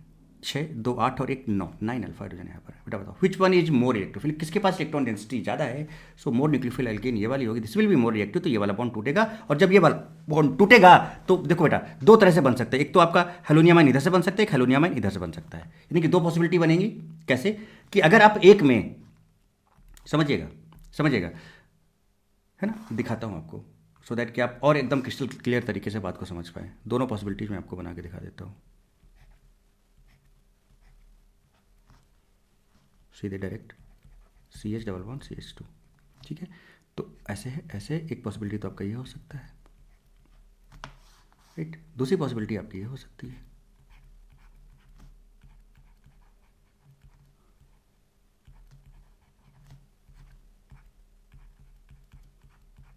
6, 2, 8 और 1, 9 अल्फा हाइड्रोजन यहाँ पर है। बेटा बताओ which one is more reactive, किसके पास इलेक्ट्रॉन डेंसिटी ज़्यादा है, सो मोर न्यूक्लियोफिल अल्केन ये वाली होगी, this will be more reactive, तो ये वाला बॉन्ड टूटेगा। और जब ये वाला बॉन्ड टूटेगा तो देखो बेटा 2 तरह से बन सकता है, एक तो आपका हेलोनियमाइन इधर से बन सकता है, एक हेलोनियमाइन इधर से बन सकता है, यानी कि 2 पॉसिबिलिटी बनेंगी। कैसे कि अगर आप एक में, समझिएगा समझिएगा, है ना, दिखाता हूँ आपको सो दैट कि आप और एकदम क्रिस्टल क्लियर तरीके से बात को समझ पाए। दोनों पॉसिबिलिटीज मैं आपको बना के दिखा देता हूँ, सीधे direct CH double bond CH2, ठीक है। तो ऐसे है, ऐसे एक पॉसिबिलिटी तो आपका ये हो सकता है, राइट। दूसरी पॉसिबिलिटी आपकी ये हो सकती है,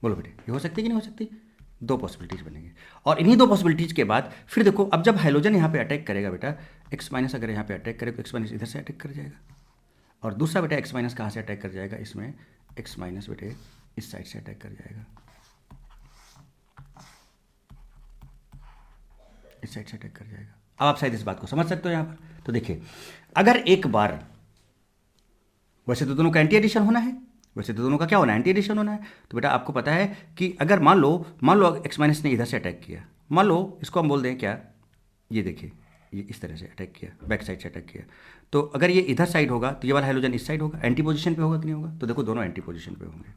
बोलो बेटे ये हो सकती है कि नहीं हो सकती। 2 पॉसिबिलिटीज बनेंगे, और इन्हीं 2 पॉसिबिलिटीज के बाद फिर देखो, अब जब हाइड्रोजन यहाँ पे अटैक करेगा बेटा, X माइनस अगर यहाँ पे अटैक करेगा तो X माइनस इधर से अटैक कर जाएगा, और दूसरा बेटा X माइनस कहाँ से अटैक कर जाएगा, इसमें X माइनस बेटे इस साइड से अटैक कर जाएगा, इस साइड से अटैक कर जाएगा। अब आप शायद इस बात को समझ सकते हो यहाँ पर। तो देखिए अगर एक बार, वैसे तो दोनों का एंटी एडिशन होना है, वैसे तो दोनों का क्या होना है, एंटी एडिशन होना है। तो बेटा आपको पता है कि अगर मान लो X माइनस ने इधर से अटैक किया, मान लो इसको हम बोल दें क्या, ये देखिए ये इस तरह से अटैक किया, बैक साइड से अटैक किया, तो अगर ये इधर साइड होगा तो ये वाला हाइड्रोजन इस साइड होगा, एंटी पोजीशन पे होगा कि नहीं होगा। तो देखो दोनों एंटी पोजीशन पे होंगे।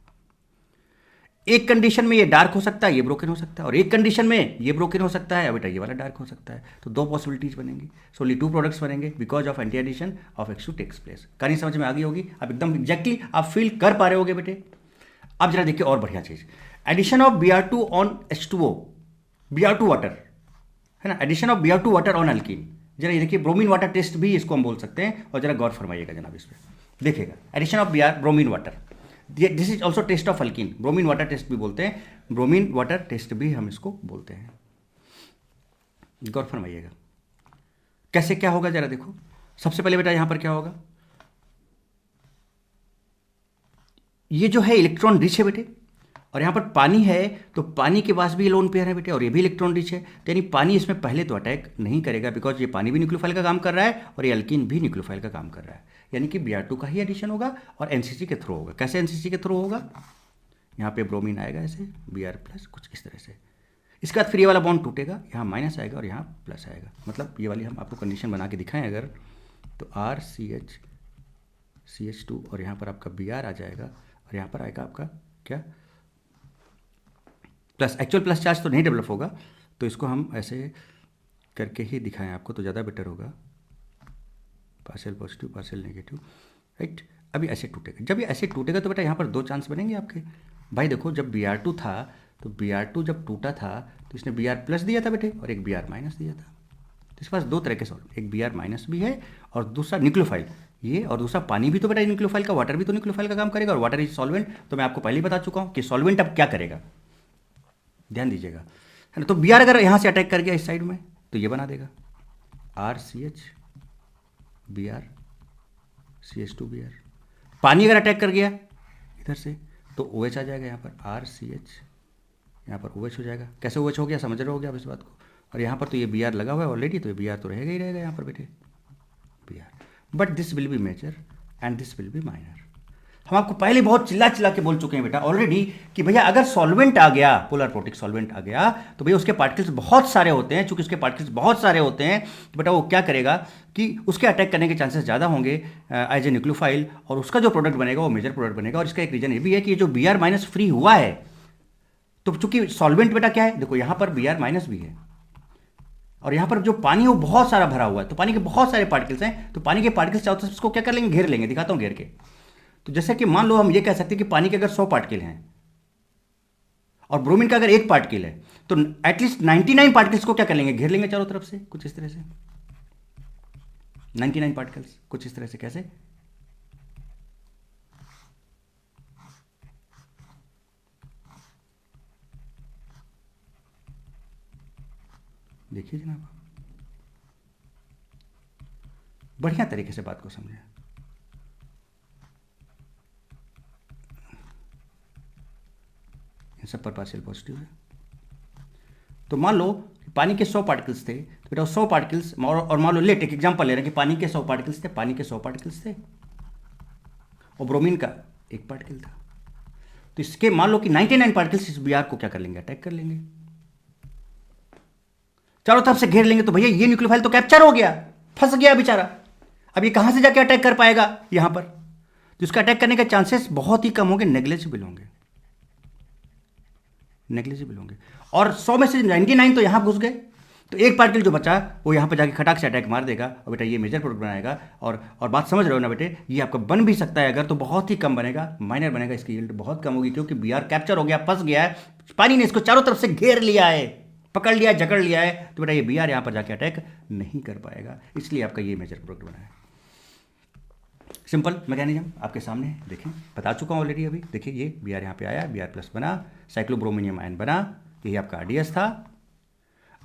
एक कंडीशन में ये डार्क हो सकता है, ये ब्रोकन हो सकता है, और एक कंडीशन में ये ब्रोकन हो सकता है, बेटा ये वाला डार्क हो सकता है। तो 2 पॉसिबिलिटीज बनेंगी, सो ओनली 2 प्रोडक्ट्स बनेंगे because of anti addition of X2 takes place. कहानी समझ में आ गई होगी, अब एकदम एग्जैक्टली आप फील कर पा रहे होगे बेटे। अब जरा देखिए और बढ़िया चीज, addition of Br2 on H2O, Br2 water, है ना, addition of Br2 water on alkene. जरा ये देखिए, ब्रोमीन वाटर टेस्ट भी इसको हम बोल सकते हैं, और जरा गौर फरमाइएगा जनाब इस पर। देखिएगा addition of bromine water, this is also test of alkene, bromine water test भी बोलते हैं, ब्रोमीन वाटर टेस्ट भी हम इसको बोलते हैं। गौर फरमाइएगा कैसे क्या होगा, जरा देखो। सबसे पहले बेटा यहां पर क्या होगा, ये जो है इलेक्ट्रॉन रिच है बेटे, और यहाँ पर पानी है, तो पानी के पास भी लोन पेयर है बेटे, और ये भी इलेक्ट्रॉन रिच है, तो यानी पानी इसमें पहले तो अटैक नहीं करेगा, बिकॉज ये पानी भी न्यूक्लियोफाइल का काम कर रहा है और ये अल्कीन भी न्यूक्लियोफाइल का काम कर रहा है, यानी कि Br2 का ही एडिशन होगा और एनसीसी के थ्रू होगा। कैसे एनसीसी के थ्रू होगा, यहाँ पे ब्रोमीन आएगा ऐसे Br प्लस कुछ इस तरह से, इसके बाद फिर ये वाला बॉन्ड टूटेगा, यहाँ माइनस आएगा और यहाँ प्लस आएगा, मतलब ये वाली हम आपको कंडीशन बना के दिखाएं अगर, तो RCH CH2 और यहाँ पर आपका Br आ जाएगा, और यहाँ पर आएगा आपका क्या प्लस एक्चुअल प्लस चार्ज तो नहीं डेवलप होगा, तो इसको हम ऐसे करके ही दिखाएं आपको तो ज़्यादा बेटर होगा। Partial positive partial negative, right. अभी ऐसे टूटेगा, जब ये ऐसे टूटेगा तो बेटा यहाँ पर दो चांस बनेंगे आपके। भाई देखो जब Br2 था तो Br2 जब टूटा था तो इसने Br प्लस दिया था बेटे और एक Br माइनस दिया था। तो इसके पास दो तरह के सॉल्वेंट, एक Br माइनस भी है और दूसरा न्यूक्लियोफाइल ये, और दूसरा पानी भी तो बेटा न्यूक्लियोफाइल का, वाटर भी तो न्यूक्लियोफाइल का काम करेगा और वाटर इज सॉल्वेंट। तो मैं आपको पहले ही बता चुका हूँ कि सॉल्वेंट अब क्या करेगा, ध्यान दीजिएगा, है ना। तो Br अगर यहाँ से अटैक कर गया इस साइड में तो ये बना देगा RCH Br CH2Br। पानी अगर अटैक कर गया इधर से तो OH आ जाएगा यहाँ पर RCH, यहाँ पर OH हो जाएगा। कैसे OH हो गया समझ रहे हो गया आप इस बात को। और यहाँ पर तो ये Br लगा हुआ है ऑलरेडी, तो ये Br तो रहेगा ही रहेगा यहाँ पर बेटे Br, but this will be major and this will be minor. हम आपको पहले बहुत चिल्ला चिल्ला के बोल चुके हैं बेटा ऑलरेडी कि भैया अगर सॉल्वेंट आ गया, पोलर प्रोटिक सॉल्वेंट आ गया तो भैया उसके पार्टिकल्स बहुत सारे होते हैं। चूंकि उसके पार्टिकल्स बहुत सारे होते हैं तो बेटा वो क्या करेगा कि उसके अटैक करने के चांसेस ज़्यादा होंगे एज ए न्यूक्लियोफाइल, और उसका जो प्रोडक्ट बनेगा वो मेजर प्रोडक्ट बनेगा। और इसका एक रीजन ये भी है कि जो Br माइनस फ्री हुआ है, तो चूंकि सॉल्वेंट बेटा क्या है, देखो यहाँ पर Br माइनस भी है और यहाँ पर जो पानी है वो बहुत सारा भरा हुआ है, तो पानी के बहुत सारे पार्टिकल्स हैं। तो पानी के पार्टिकल्स चाहो तो इसको क्या कर लेंगे, घेर लेंगे। दिखाता हूँ घेर के। तो जैसे कि मान लो हम ये कह सकते हैं कि पानी के अगर 100 पार्टिकल हैं और ब्रोमीन का अगर एक पार्टिकल है तो एटलीस्ट 99 पार्टिकल्स को क्या कर लेंगे, घेर लेंगे चारों तरफ से, कुछ इस तरह से। 99 पार्टिकल्स कुछ इस तरह से, कैसे, देखिए जनाब, बढ़िया तरीके से बात को समझें। इन सब पर पार्शियल पॉजिटिव है। तो मान लो पानी के 100 पार्टिकल्स थे, तो बेटा 100 पार्टिकल्स, और मान लो लेट एक एग्जांपल ले रहे हैं कि पानी के 100 पार्टिकल्स थे, पानी के 100 पार्टिकल्स थे और ब्रोमीन का एक पार्टिकल था। तो इसके मान लो कि 99 पार्टिकल्स इस Br को क्या कर लेंगे, अटैक कर लेंगे, चारों तरफ से घेर लेंगे। तो भैया ये न्यूक्लियोफाइल तो कैप्चर हो गया, फंस गया बेचारा। अब ये कहां से जाके अटैक कर पाएगा, यहां पर। तो इसका अटैक करने के चांसेस बहुत ही कम होंगे, नेग्लिजिबल होंगे, नेग्लिजिबल होंगे। और 100 में से 99 तो यहां घुस गए, तो एक पार्टिकल जो बचा वो यहां पर जाके खटाक से अटैक मार देगा और बेटा ये मेजर प्रोडक्ट बनाएगा। और बात समझ रहे हो ना बेटे, ये आपका बन भी सकता है अगर, तो बहुत ही कम बनेगा, माइनर बनेगा, इसकी यील्ड बहुत कम होगी क्योंकि Br कैप्चर हो गया, फंस गया है, पानी ने इसको चारों तरफ से घेर लिया है, पकड़ लिया, जकड़ लिया है। तो बेटा ये Br यहां पर जाके अटैक नहीं कर पाएगा, इसलिए आपका ये मेजर प्रोडक्ट बना है। सिंपल मैकेनिज्म आपके सामने है, देखें, बता चुका हूं ऑलरेडी। अभी देखिए ये Br यहाँ पे आया, Br प्लस बना, साइक्लोब्रोमिनियम आयन बना, यही आपका RDS था।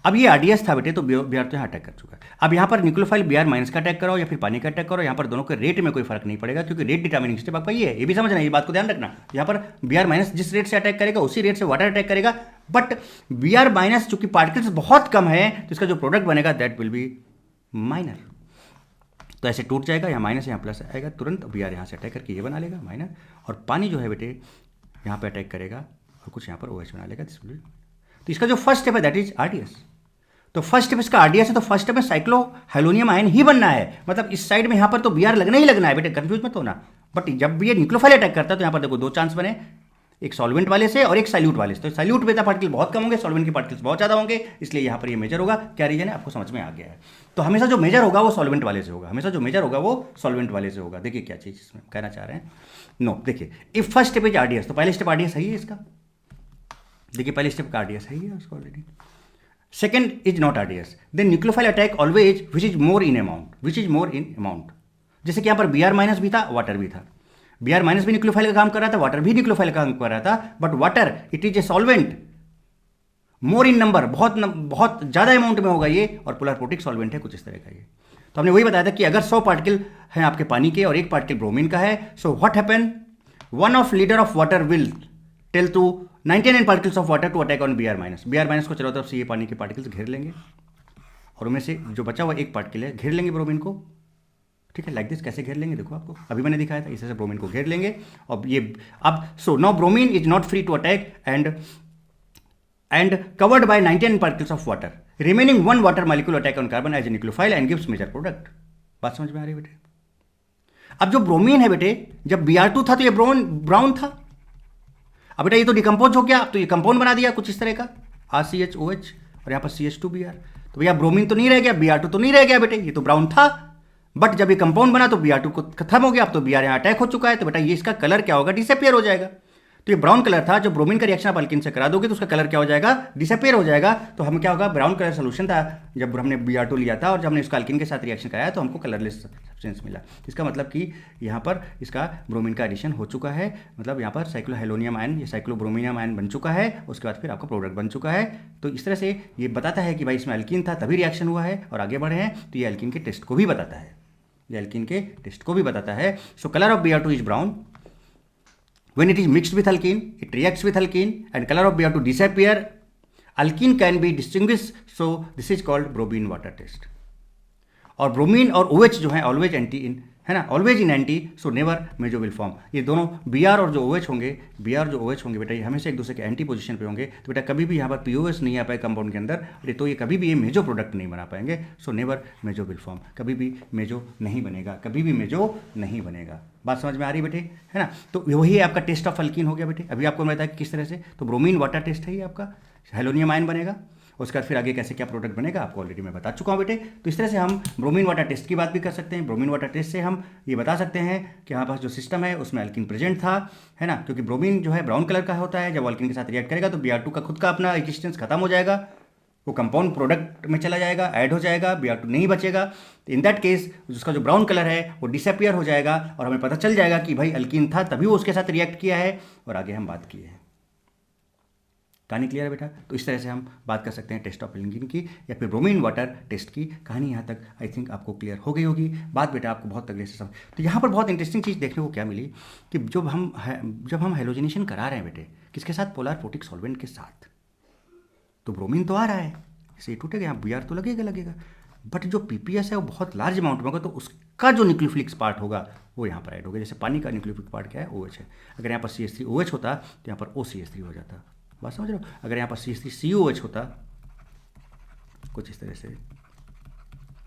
अब ये RDS था बेटे, तो Br तो यहाँ अटैक कर चुका है। अब यहाँ पर न्यूक्लियोफाइल Br माइनस का अटैक करो या फिर पानी का अटैक करो, यहाँ पर दोनों के रेट में कोई फर्क नहीं पड़ेगा क्योंकि रेट डिटर्मिनिंग स्टेप आपका ये है, ये भी समझना, ये बात को ध्यान रखना। यहाँ पर Br माइनस जिस रेट से अटैक करेगा उसी रेट से वाटर अटैक करेगा, बट Br माइनस चूंकि पार्टिकल्स बहुत कम है तो इसका जो प्रोडक्ट बनेगा दैट विल बी माइनर। तो ऐसे टूट जाएगा, यहाँ माइनस यहाँ प्लस आएगा, तुरंत Br यहाँ से अटैक करके ये बना लेगा माइनर, और पानी जो है बेटे यहाँ पे अटैक करेगा और कुछ यहाँ पर OH बना लेगा। तो इसका जो फर्स्ट स्टेप है दैट इज RDS। तो फर्स्ट स्टेप इसका RDS है, तो फर्स्ट स्टेप में साइक्लोहेलोनियम आयन ही बनना है, मतलब इस साइड में यहाँ पर तो Br लगना ही लगना है बेटे, कंफ्यूज मत होना। बट जब भी ये न्यूक्लियोफाइल अटैक करता है तो यहाँ पर देखो दो चांस बने, एक सॉल्वेंट वाले से और एक साइल्यूट वाले से। तो साइल्यूट बेटा पार्टिकल बहुत कम होंगे, सॉल्वेंट के पार्टिकल्स बहुत ज़्यादा होंगे, इसलिए यहाँ पर ये मेजर होगा। क्या रीजन है आपको समझ में आ गया है। तो हमेशा जो मेजर होगा वो सॉल्वेंट वाले से होगा, हमेशा जो मेजर होगा वो सॉल्वेंट वाले से होगा। देखिए क्या चीज़ इसमें कहना चाह रहे हैं, नो देखिए, if first step is RDS, तो पहले स्टेप RDS सही है इसका, देखिए पहले स्टेप का RDS सही है उसको already. Second is not RDS, then nucleophile attack always which is more in amount, which is more in amount. जैसे कि यहाँ पर Br माइनस भी था, वाटर भी था, Br माइनस भी न्यूक्लियोफाइल का काम कर रहा था, वाटर भी न्यूक्लियोफाइल का काम कर रहा था, but water it is a solvent, more in number, बहुत ज़्यादा अमाउंट में होगा ये, और पोलर प्रोटिक सॉल्वेंट है कुछ इस तरह का ये। तो हमने वही बताया था कि अगर 100 पार्टिकल हैं आपके पानी के और एक पार्टिकल ब्रोमीन का है, so what happen, one of liter of water will tell to 99 particles of water to attack on Br minus. Br minus को चारों तरफ से ये पानी के पार्टिकल्स घेर लेंगे और उनमें से जो बचा हुआ एक पार्टिकल है घेर लेंगे ब्रोमीन को, ठीक है, लाइक दिस। कैसे घेर लेंगे देखो, आपको अभी मैंने दिखाया था, इसे से ब्रोमीन को घेर लेंगे। और ये अब so now bromine is not free to attack and covered by 99 particles of water, remaining one water molecule attack on carbon as a nucleophile and gives major product. बात समझ में आ रही है बेटे। अब जो ब्रोमीन है बेटे, जब Br2 था तो ये ब्राउन था, अब बेटा ये तो डिकम्पोज हो गया, अब तो ये कंपाउंड बना दिया कुछ इस तरह का, RCHOH और यहाँ पर CH2Br। तो भैया ब्रोमीन तो नहीं रह गया, Br2 तो नहीं रह गया बेटे, ये तो ब्राउन था, बट जब ये कंपाउंड बना तो Br2 को खत्म हो गया, अब तो Br यहाँ अटैक हो चुका है, तो बेटा ये इसका कलर क्या होगा, डिसअपियर हो जाएगा। तो ये ब्राउन कलर था, जब ब्रोमीन का रिएक्शन आप अल्किन से करा दोगे तो उसका कलर क्या हो जाएगा, डिसअपियर हो जाएगा। तो हम क्या होगा, ब्राउन कलर सोल्यूशन था जब हमने Br2 लिया था, और जब हमने इसका अल्किन के साथ रिएक्शन कराया तो हमको कलरलेस सब्सटेंस मिला। इसका मतलब कि यहाँ पर इसका ब्रोमीन का एडिशन हो चुका है, मतलब यहाँ पर साइक्लोहेलोनियम आयन या साइक्लोब्रोमीनियम आयन बन चुका है, उसके बाद फिर आपका प्रोडक्ट बन चुका है। तो इस तरह से ये बताता है कि भाई इसमें अल्किन था तभी रिएक्शन हुआ है और आगे बढ़े हैं, तो ये अल्किन के टेस्ट को भी बताता है, ये अल्किन के टेस्ट को भी बताता है। So colour of Br2 is brown when it is mixed with alkene, it reacts with alkene and color of Br2 disappear. Alkene can be distinguished, so this is called bromine water test. और bromine और OH जो है always anti इन है ना, always in anti, so never meso will form. ये दोनों Br और जो OH होंगे, Br जो OH होंगे बेटा, ये हमेशा एक दूसरे के एंटी पोजीशन पे होंगे, तो बेटा कभी भी यहाँ पर POS नहीं आ पाए कंपाउंड के अंदर, तो ये कभी भी ये मेजो प्रोडक्ट नहीं बना पाएंगे, so never meso will form, कभी भी मेजो नहीं बनेगा, कभी भी मेजो नहीं बनेगा। बात समझ में आ रही बेटे, है ना। तो वही आपका टेस्ट ऑफ अल्कीन हो गया बेटे, अभी आपको बताया कि किस तरह से, तो ब्रोमीन वाटर टेस्ट है ये आपका, हेलोनियम आयन बनेगा, उसके बाद फिर आगे कैसे क्या प्रोडक्ट बनेगा आपको ऑलरेडी मैं बता चुका हूँ बेटे। तो इस तरह से हम ब्रोमीन वाटर टेस्ट की बात भी कर सकते हैं। ब्रोमीन वाटर टेस्ट से हम ये बता सकते हैं कि हमारे पास जो सिस्टम है उसमें अल्किन प्रेजेंट था, है ना, क्योंकि ब्रोमीन जो है ब्राउन कलर का होता है, जब अल्किन के साथ रिएक्ट करेगा तो Br2 का खुद का अपना एग्जिस्टेंस खत्म हो जाएगा, वो कंपाउंड प्रोडक्ट में चला जाएगा, ऐड हो जाएगा, Br2 नहीं बचेगा। इन दैट केस उसका जो ब्राउन कलर है वो डिसअपियर हो जाएगा और हमें पता चल जाएगा कि भाई अल्किन था तभी वो उसके साथ रिएक्ट किया है, और आगे हम बात किए हैं। कहानी क्लियर है बेटा। तो इस तरह से हम बात कर सकते हैं टेस्ट ऑफ अल्किन की या फिर ब्रोमीन वाटर टेस्ट की। कहानी यहाँ तक आई थिंक आपको क्लियर हो गई होगी। बात बेटा आपको बहुत तगड़े से समझ। तो यहाँ पर बहुत इंटरेस्टिंग चीज़ देखने को क्या मिली कि जब हम हेलोजिनेशन करा रहे हैं बेटे, किसके साथ, पोलर पोटिक सॉल्वेंट के साथ, तो ब्रोमीन तो आ रहा है, इसे टूटेगा, यहाँ Br तो लगेगा, बट जो PPS है वो बहुत लार्ज अमाउंट में होगा, तो उसका जो न्यूक्लियोफिलिक पार्ट होगा वो यहाँ पर ऐड होगा। जैसे पानी का न्यूक्लियोफिलिक पार्ट क्या है, OH है। अगर यहाँ पर CH3OH होता तो यहाँ पर OCH3 हो जाता। बात समझ रहे हो। अगर यहाँ पर CH3COH होता कुछ इस तरह से,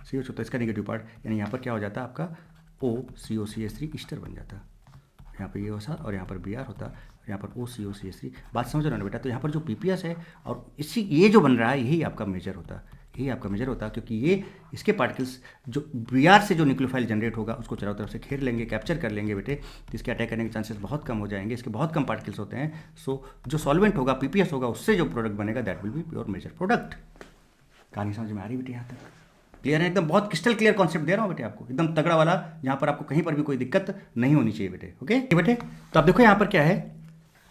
COH होता इसका नेगेटिव पार्ट, यानी यहाँ पर क्या हो जाता आपका OCOCH3 ईस्टर बन जाता। यहाँ पर ये होता और यहाँ पर Br होता, यहाँ पर OCOCH3। बात समझ रहे हो ना बेटा। तो यहाँ पर जो PPS है और इसी ये जो बन रहा है यही आपका मेजर होता, यही आपका मेजर होता, क्योंकि ये इसके पार्टिकल्स जो Br से जो न्यूक्लियोफाइल जनरेट होगा उसको चारों तरफ से घेर लेंगे, कैप्चर कर लेंगे बेटे, तो इसके अटैक करने के चांसेस बहुत कम हो जाएंगे। इसके बहुत कम पार्टिकल्स होते हैं। सो जो सॉल्वेंट होगा PPS होगा, उससे जो प्रोडक्ट बनेगा that will be pure major product. कहानी समझ में आ रही बेटे यहाँ तक क्लियर है? एकदम बहुत क्रिस्टल क्लियर कॉन्सेप्ट दे रहा हूँ बेटे आपको, एकदम तगड़ा वाला, जहाँ पर आपको कहीं पर भी कोई दिक्कत नहीं होनी चाहिए बेटे। ओके बेटे। तो आप देखो यहाँ पर क्या है,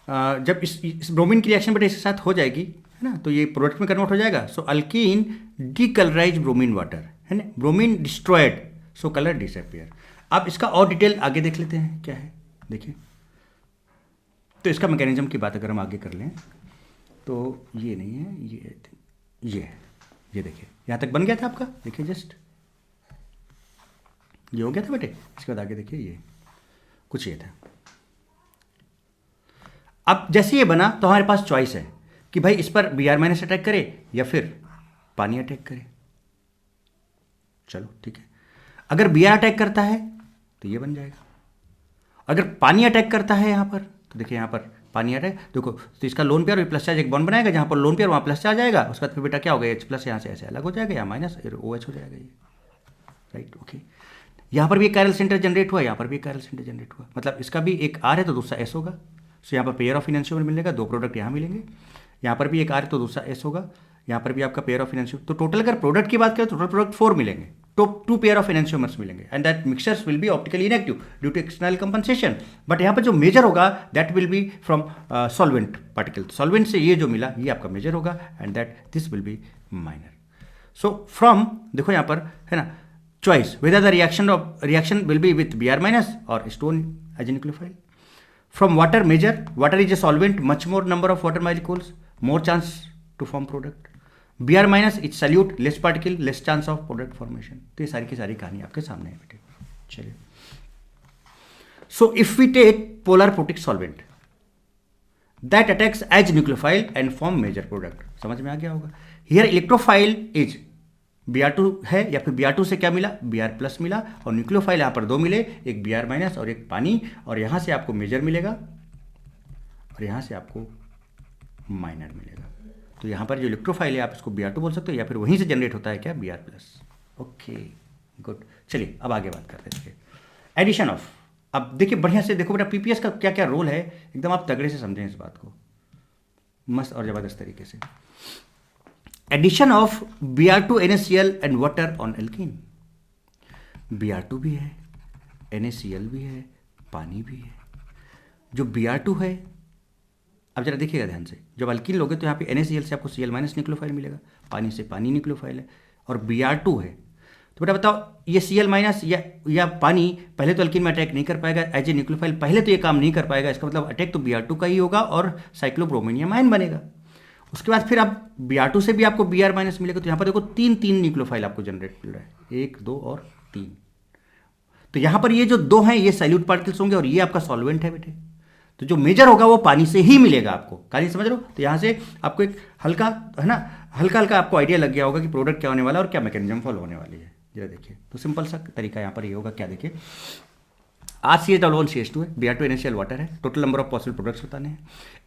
जब इस ब्रोमीन की रिएक्शन बेटे इसके साथ हो जाएगी, है ना, तो ये प्रोडक्ट में कन्वर्ट हो जाएगा। सो अल्कीन डीकलराइज ब्रोमीन वाटर, है ना, ब्रोमीन डिस्ट्रॉयड, सो कलर डिसअपियर। अब इसका और डिटेल आगे देख लेते हैं क्या है, देखिए। तो इसका मैकेनिज्म की बात अगर हम आगे कर लें तो ये नहीं है, ये है, ये देखिए यहाँ तक बन गया था आपका, देखिए जस्ट ये हो गया था बेटे। इसके बाद आगे देखिए ये कुछ ये था। अब जैसे ये बना तो हमारे पास चॉइस है कि भाई इस पर Br- अटैक करे या फिर पानी अटैक करे। चलो ठीक है, अगर Br अटैक करता है तो ये बन जाएगा, अगर पानी अटैक करता है यहाँ पर तो देखिए यहाँ पर पानी अटैक, देखो तो इसका लोन पेयर और प्लस चार्ज एक बॉन्ड बनाएगा, जहाँ पर लोन पेयर वहाँ प्लस चार्ज आएगा, उसके बाद फिर बेटा क्या होगा, H+ यहाँ से ऐसे अलग हो जाएगा, यहाँ माइनस OH हो जाएगा ये, राइट। ओके, यहाँ पर भी एक कायरल सेंटर जनरेट हुआ, यहाँ पर भी एक कायरल सेंटर जनरेट हुआ, मतलब इसका भी एक R है तो दूसरा S होगा। सो यहाँ पर पेयर ऑफ इनैंशियोमर मिलेगा, दो प्रोडक्ट यहाँ मिलेंगे, यहाँ पर भी एक R है तो दूसरा S होगा, यहाँ पर भी आपका पेयर ऑफ इनैंशियोमर। तो टोटल अगर प्रोडक्ट की बात करें तो टोटल प्रोडक्ट 4 मिलेंगे, तो 2 पेयर ऑफ इनैंशियोमर्स मिलेंगे, and that mixtures will be optically inactive due to external compensation. But यहाँ पर जो मेजर होगा that will be from solvent particle, solvent से ये जो मिला ये आपका मेजर होगा, and that this will be minor. So from देखो यहाँ पर है ना, choice whether the reaction will be with Br- or stone as a nucleophile. From water measure, water is a solvent, much more number of water molecules, more chance to form product. Br- is solute, less particle, less chance of product formation. तो ये सारी की सारी कहानी आपके सामने है बेटे। चलिए, so if we take polar protic solvent that attacks as nucleophile and form major product, समझ में आ गया होगा। Here electrophile is Br2 है, या फिर Br2 से क्या मिला, Br+ मिला, और न्यूक्लियोफाइल यहाँ पर 2 मिले, एक Br- और एक पानी, और यहाँ से आपको मेजर मिलेगा, और यहाँ से आपको माइनर मिलेगा। तो यहाँ पर जो इलेक्ट्रोफाइल है आप इसको Br2 बोल सकते हो, या फिर वहीं से जनरेट होता है क्या, Br+। ओके गुड, चलिए अब आगे बात करते हैं इसके एडिशन ऑफ। अब देखिए बढ़िया से देखो बेटा पीपीएस का क्या क्या रोल है, एकदम आप तगड़े से समझें इस बात को मस्त और ज़बरदस्त तरीके से। Addition of Br2 NaCl and water on alkene. Br2 भी है, NaCl भी है, पानी भी है। जो Br2 है, अब जरा देखिएगा ध्यान से, जब अल्कीन लोगे तो यहाँ पे NaCl से आपको Cl- न्यूक्लियोफाइल मिलेगा, पानी से पानी न्यूक्लियोफाइल है, और Br2 है। तो बेटा बताओ ये Cl- या पानी पहले तो अल्कीन में अटैक नहीं कर पाएगा एज ए न्यूक्लियोफाइल, पहले तो ये काम नहीं कर पाएगा, इसका मतलब अटैक तो Br2 का ही होगा और साइक्लोब्रोमीनियम आयन बनेगा। उसके बाद फिर आप Br2 से भी आपको Br- मिलेगा, तो यहाँ पर देखो तीन तीन न्यूक्लियोफाइल आपको जनरेट मिल रहा है, 1 2 और 3। तो यहाँ पर ये जो दो हैं ये सैल्यूट पार्टिकल्स होंगे और ये आपका सॉल्वेंट है बेटे। तो जो मेजर होगा वो पानी से ही मिलेगा आपको, कहानी समझ रहे हो। तो यहाँ से आपको एक हल्का है ना, हल्का हल्का आपको आइडिया लग गया होगा कि प्रोडक्ट क्या होने वाला है और क्या मैकेनिज्म फॉलो होने वाली है। जरा देखिए, तो सिंपल सा तरीका यहाँ पर ये होगा, क्या देखिए RCH1CH2 है, Br2 NaCl वाटर है, total number of possible products बताने हैं।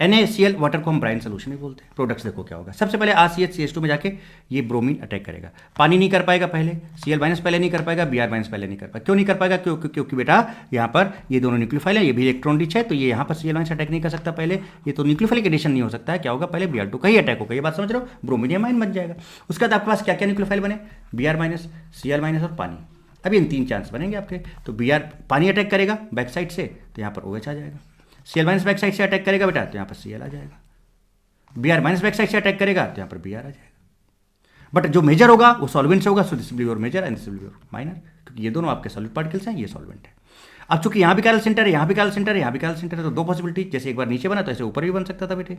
NaCl वाटर को हम ब्राइन सोल्यूशन भी बोलते हैं। प्रोडक्ट्स देखो क्या होगा, सबसे पहले RCH CH2 में जाके ये ब्रोमीन अटैक करेगा, पानी नहीं कर पाएगा पहले, Cl- पहले नहीं कर पाएगा, Br- पहले नहीं कर पाएगा। क्यों नहीं कर पाएगा, क्योंकि बेटा यहाँ पर ये दोनों न्यूक्लियोफाइल है, ये भी इलेक्ट्रॉन रिच है, तो ये यहाँ पर Cl- अटैक नहीं कर सकता पहले, ये तो न्यूक्लियोफाइलिक एडिशन नहीं हो सकता है। क्या होगा, पहले Br2 का ही अटैक होगा, ये बात समझ रहे हो, ब्रोमीनियम आयन बन जाएगा। उसके बाद आपके पास क्या क्या न्यूक्लियोफाइल बने, Br-, Cl- और पानी। अभी इन 3 चांस बनेंगे आपके। तो Br पानी अटैक करेगा बैक साइड से तो यहाँ पर OH आ जाएगा, Cl- बैक साइड से अटैक करेगा बेटा तो यहाँ पर Cl आ जाएगा, Br- बैक साइड से अटैक करेगा तो यहाँ पर Br आ जाएगा। बट जो मेजर होगा वो सॉल्वेंट से होगा, so this will be your major and this will be your minor, क्योंकि ये दोनों आपके सॉलिड पार्टिकल्स हैं, ये सॉल्वेंट है। अब चूंकि यहाँ भी कैरल सेंटर है, यहाँ भी कैरल सेंटर है, यहाँ भी कैरल सेंटर है, तो दो पॉसिबिलिटी, जैसे एक बार नीचे बना तो ऐसे ऊपर भी बन सकता था बेटे।